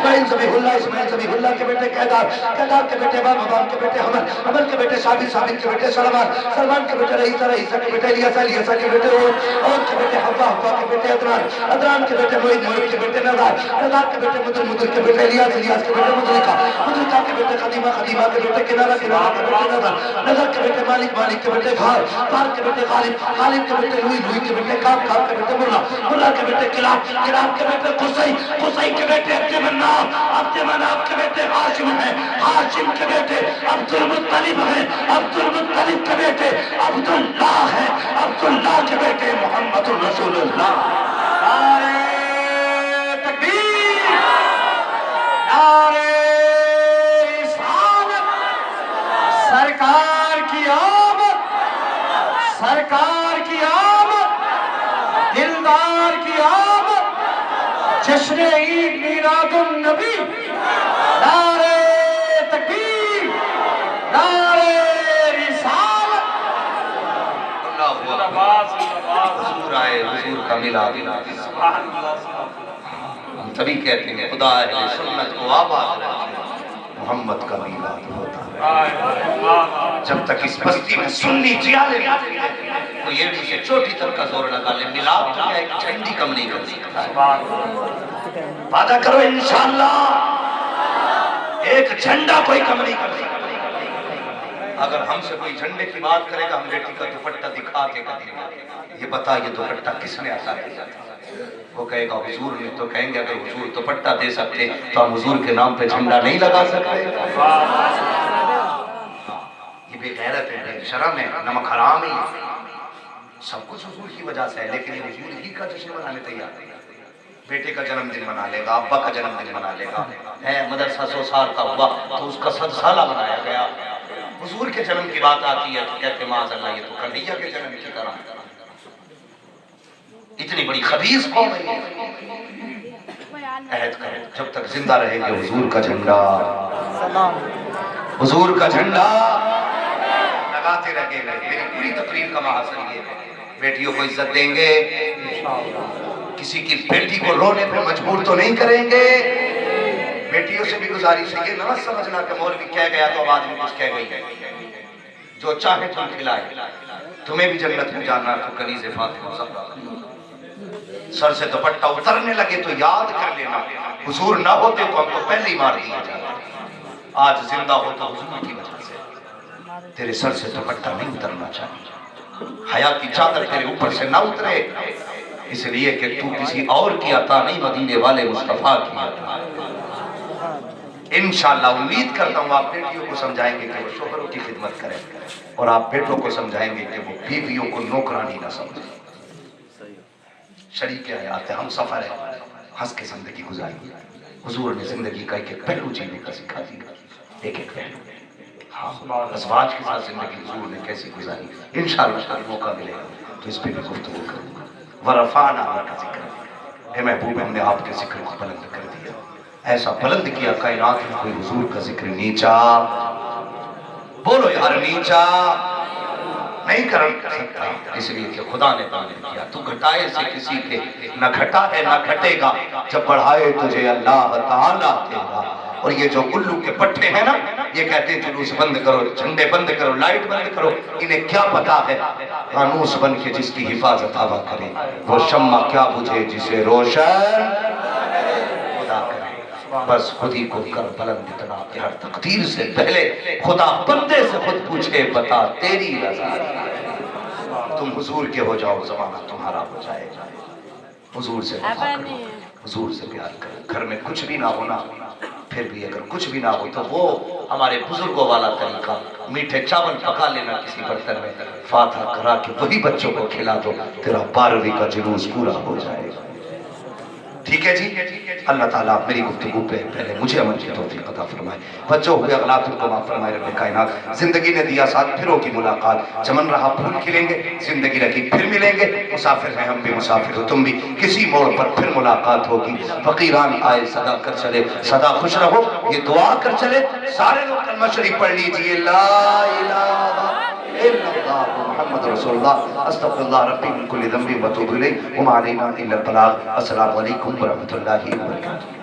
اسماعیل ذبیح اللہ کے بیٹے قیدار کے بیٹے امام کے بیٹے حمل کے بیٹے ثابت کے بیٹے سلمان کے بیٹے رئیسہ کے بیٹے الیاسہ کے بیٹے اور کے بیٹے حوا کے بیٹے ادران کے بیٹے معید کے بیٹے نزار کے بیٹے مدر کے بیٹے الیاس کے بیٹے مدرکہ کے بیٹے خدیمہ کے بیٹے کنارہ کے بیٹے نظر کے بیٹے مالک کے بیٹے بھار کے بیٹے غالب کے بیٹے لوئی کے بیٹے کام کے بیٹے مرہ کے بیٹے کلاب کے بیٹے قصی کے بیٹے عبد مناف کے بیٹے ہاشم کے بیٹے عبد المطلب کے بیٹے عبداللہ ہے عبداللہ کے بیٹے محمد الرسول اللہ نعرہ تکبیر نعرہ رسالت سرکار کی آمد دلدار کی آمد جشن عید میلاد النبی نعرہ تکبیر نعرہ رسالت حضور آئے حضور کا میلاد ہم تبھی کہتے ہیں خدا اہل سنت کو آباد رکھے محمد کا میلاد ہوتا ہے جب تک اس بستی میں سنی جیالے تو یہ بھی چوٹی تک کا زور لگا لے میلاد تو کیا ایک جھنڈی کم نہیں کر سکتا وعدہ کرو انشاءاللہ ایک جھنڈا کوئی کم نہیں کر سکتا اگر ہم سے کوئی جھنڈے کی بات کرے گا ہم بیٹی کا دوپٹہ دکھا کے کہیں گے یہ بتا یہ دوپٹہ کس نے عطا کیا وہ کہے گا حضور نے تو کہیں گے اگر حضور دوپٹہ دے سکتے تو ہم حضور کے نام پہ جھنڈا نہیں لگا سکتے یہ بے غیرت ہے بے شرم ہے نمک حرام ہے سب کچھ حضور کی وجہ سے ہے لیکن یہ حضور ہی کا جشن منانے تیار ہے بیٹے کا جنم دن منا لے گا ابا کا جنم دن منا لے گا ہے مدرسہ 100 سال کا ہوا تو اس کا 100 سالہ منایا گیا حضور کے جنم کی بات آتی ہے تو کہتے معاذ اللہ یہ تو کنڈیا کے جنم کی طرح اتنی بڑی خبیث قوم ہے عہد کرو جب تک زندہ رہے گے حضور کا جھنڈا لگاتے رہے گا میری پوری تقریر کا محاصر یہ ہے بیٹیوں کو عزت دیں گے کسی کی بیٹی کو رونے پہ مجبور تو نہیں کریں گے بیٹیوں سے بھی گزارش ہے یہ نہ سمجھنا کہ مولوی کہہ گیا تو اب آدمی کچھ کہہ گئی ہے جو چاہے تم کھلائے تمہیں بھی جنت میں جانا تو کنیز فاطمہ زہرا سر سے دوپٹہ اترنے لگے تو یاد کر لینا حضور نہ ہوتے تو ہم تو پہلے ہی مار دیا جاتے آج زندہ ہو تو حضور کی وجہ سے تیرے سر سے دوپٹہ نہیں اترنا چاہیے حیا کی چادر تیرے اوپر سے نہ اترے اس لیے کہ تو کسی اور کی عطا نہیں مدینے والے مصطفیٰ کی عطا انشاءاللہ امید کرتا ہوں آپ بیٹیوں کو سمجھائیں گے کہ وہ شوہروں کی خدمت کریں اور آپ بیٹوں کو سمجھائیں گے کہ وہ بیویوں کو نوکرانی نہ سمجھیں شریک حیات ہے ہم سفر ہے ہنس کے زندگی گزاری حضور نے زندگی کا ایک پہلو جینے کا سکھا دیا ایک پہلو ہاں ازواج کے ساتھ زندگی حضور نے کیسی گزاری انشاءاللہ موقع ملے گا تو اس پہ بھی گفتگو کروں گا ورفعنا لک ذکرک اے محبوب ہم نے آپ کے ذکر کو بلند کر دیا ایسا بلند کیا کائنات میں کوئی حضور کا ذکر نیچا بولو یار نیچا نہیں کر سکتا اس لیے کہ خدا نے بلند کیا تو گھٹائے سے کسی کے نہ گھٹا ہے نہ گھٹے گا جب بڑھائے تجھے اللہ تعالیٰ تیرا اور یہ جو الو کے پٹھے ہیں نا یہ کہتے ہیں جلوس بند کرو جھنڈے بند کرو لائٹ بند کرو انہیں کیا پتا ہے فانوس بن کے جس کی حفاظت ہوا کرے وہ شمع کیا بجھے جسے روشن خدا کرے بس خودی کو کر بلند اتنا کہ ہر تقدیر سے پہلے خدا بندے سے خود پوچھے بتا تیری رضا تم حضور کے ہو جاؤ زمانہ تمہارا ہو جائے حضور سے وفا کرو حضور سے پیار کرو گھر میں کچھ بھی نہ ہونا پھر بھی اگر کچھ بھی نہ ہو تو وہ ہمارے بزرگوں والا طریقہ میٹھے چاول پکا لینا کسی برتن میں فاتحہ کرا کے وہی بچوں کو کھلا دو تیرا 12ویں کا جلوس پورا ہو جائے گا ٹھیک ہے جی اللہ تعالیٰ میری گفتگو پہ پہلے مجھے عمل کی توفیق عطا فرمائے بچوں ہوئے اغلاط ان کو معاف فرمائے رب کائنات زندگی نے دیا ساتھ پھروں کی ملاقات چمن رہا پھول کھلیں گے زندگی رکھی پھر ملیں گے مسافر ہیں ہم بھی مسافر ہو تم بھی کسی موڑ پر پھر ملاقات ہوگی فقیران آئے صدا کر چلے صدا خوش رہو یہ دعا کر چلے سارے لوگ کلمہ شریف پڑھ لیجئے لا الہ الا اللہ محمد رسول اللہ استغفر اللہ ربی من کل ذنب واتوب الیہ وما علینا الا البلاغ السلام علیکم ورحمۃ اللہ وبرکاتہ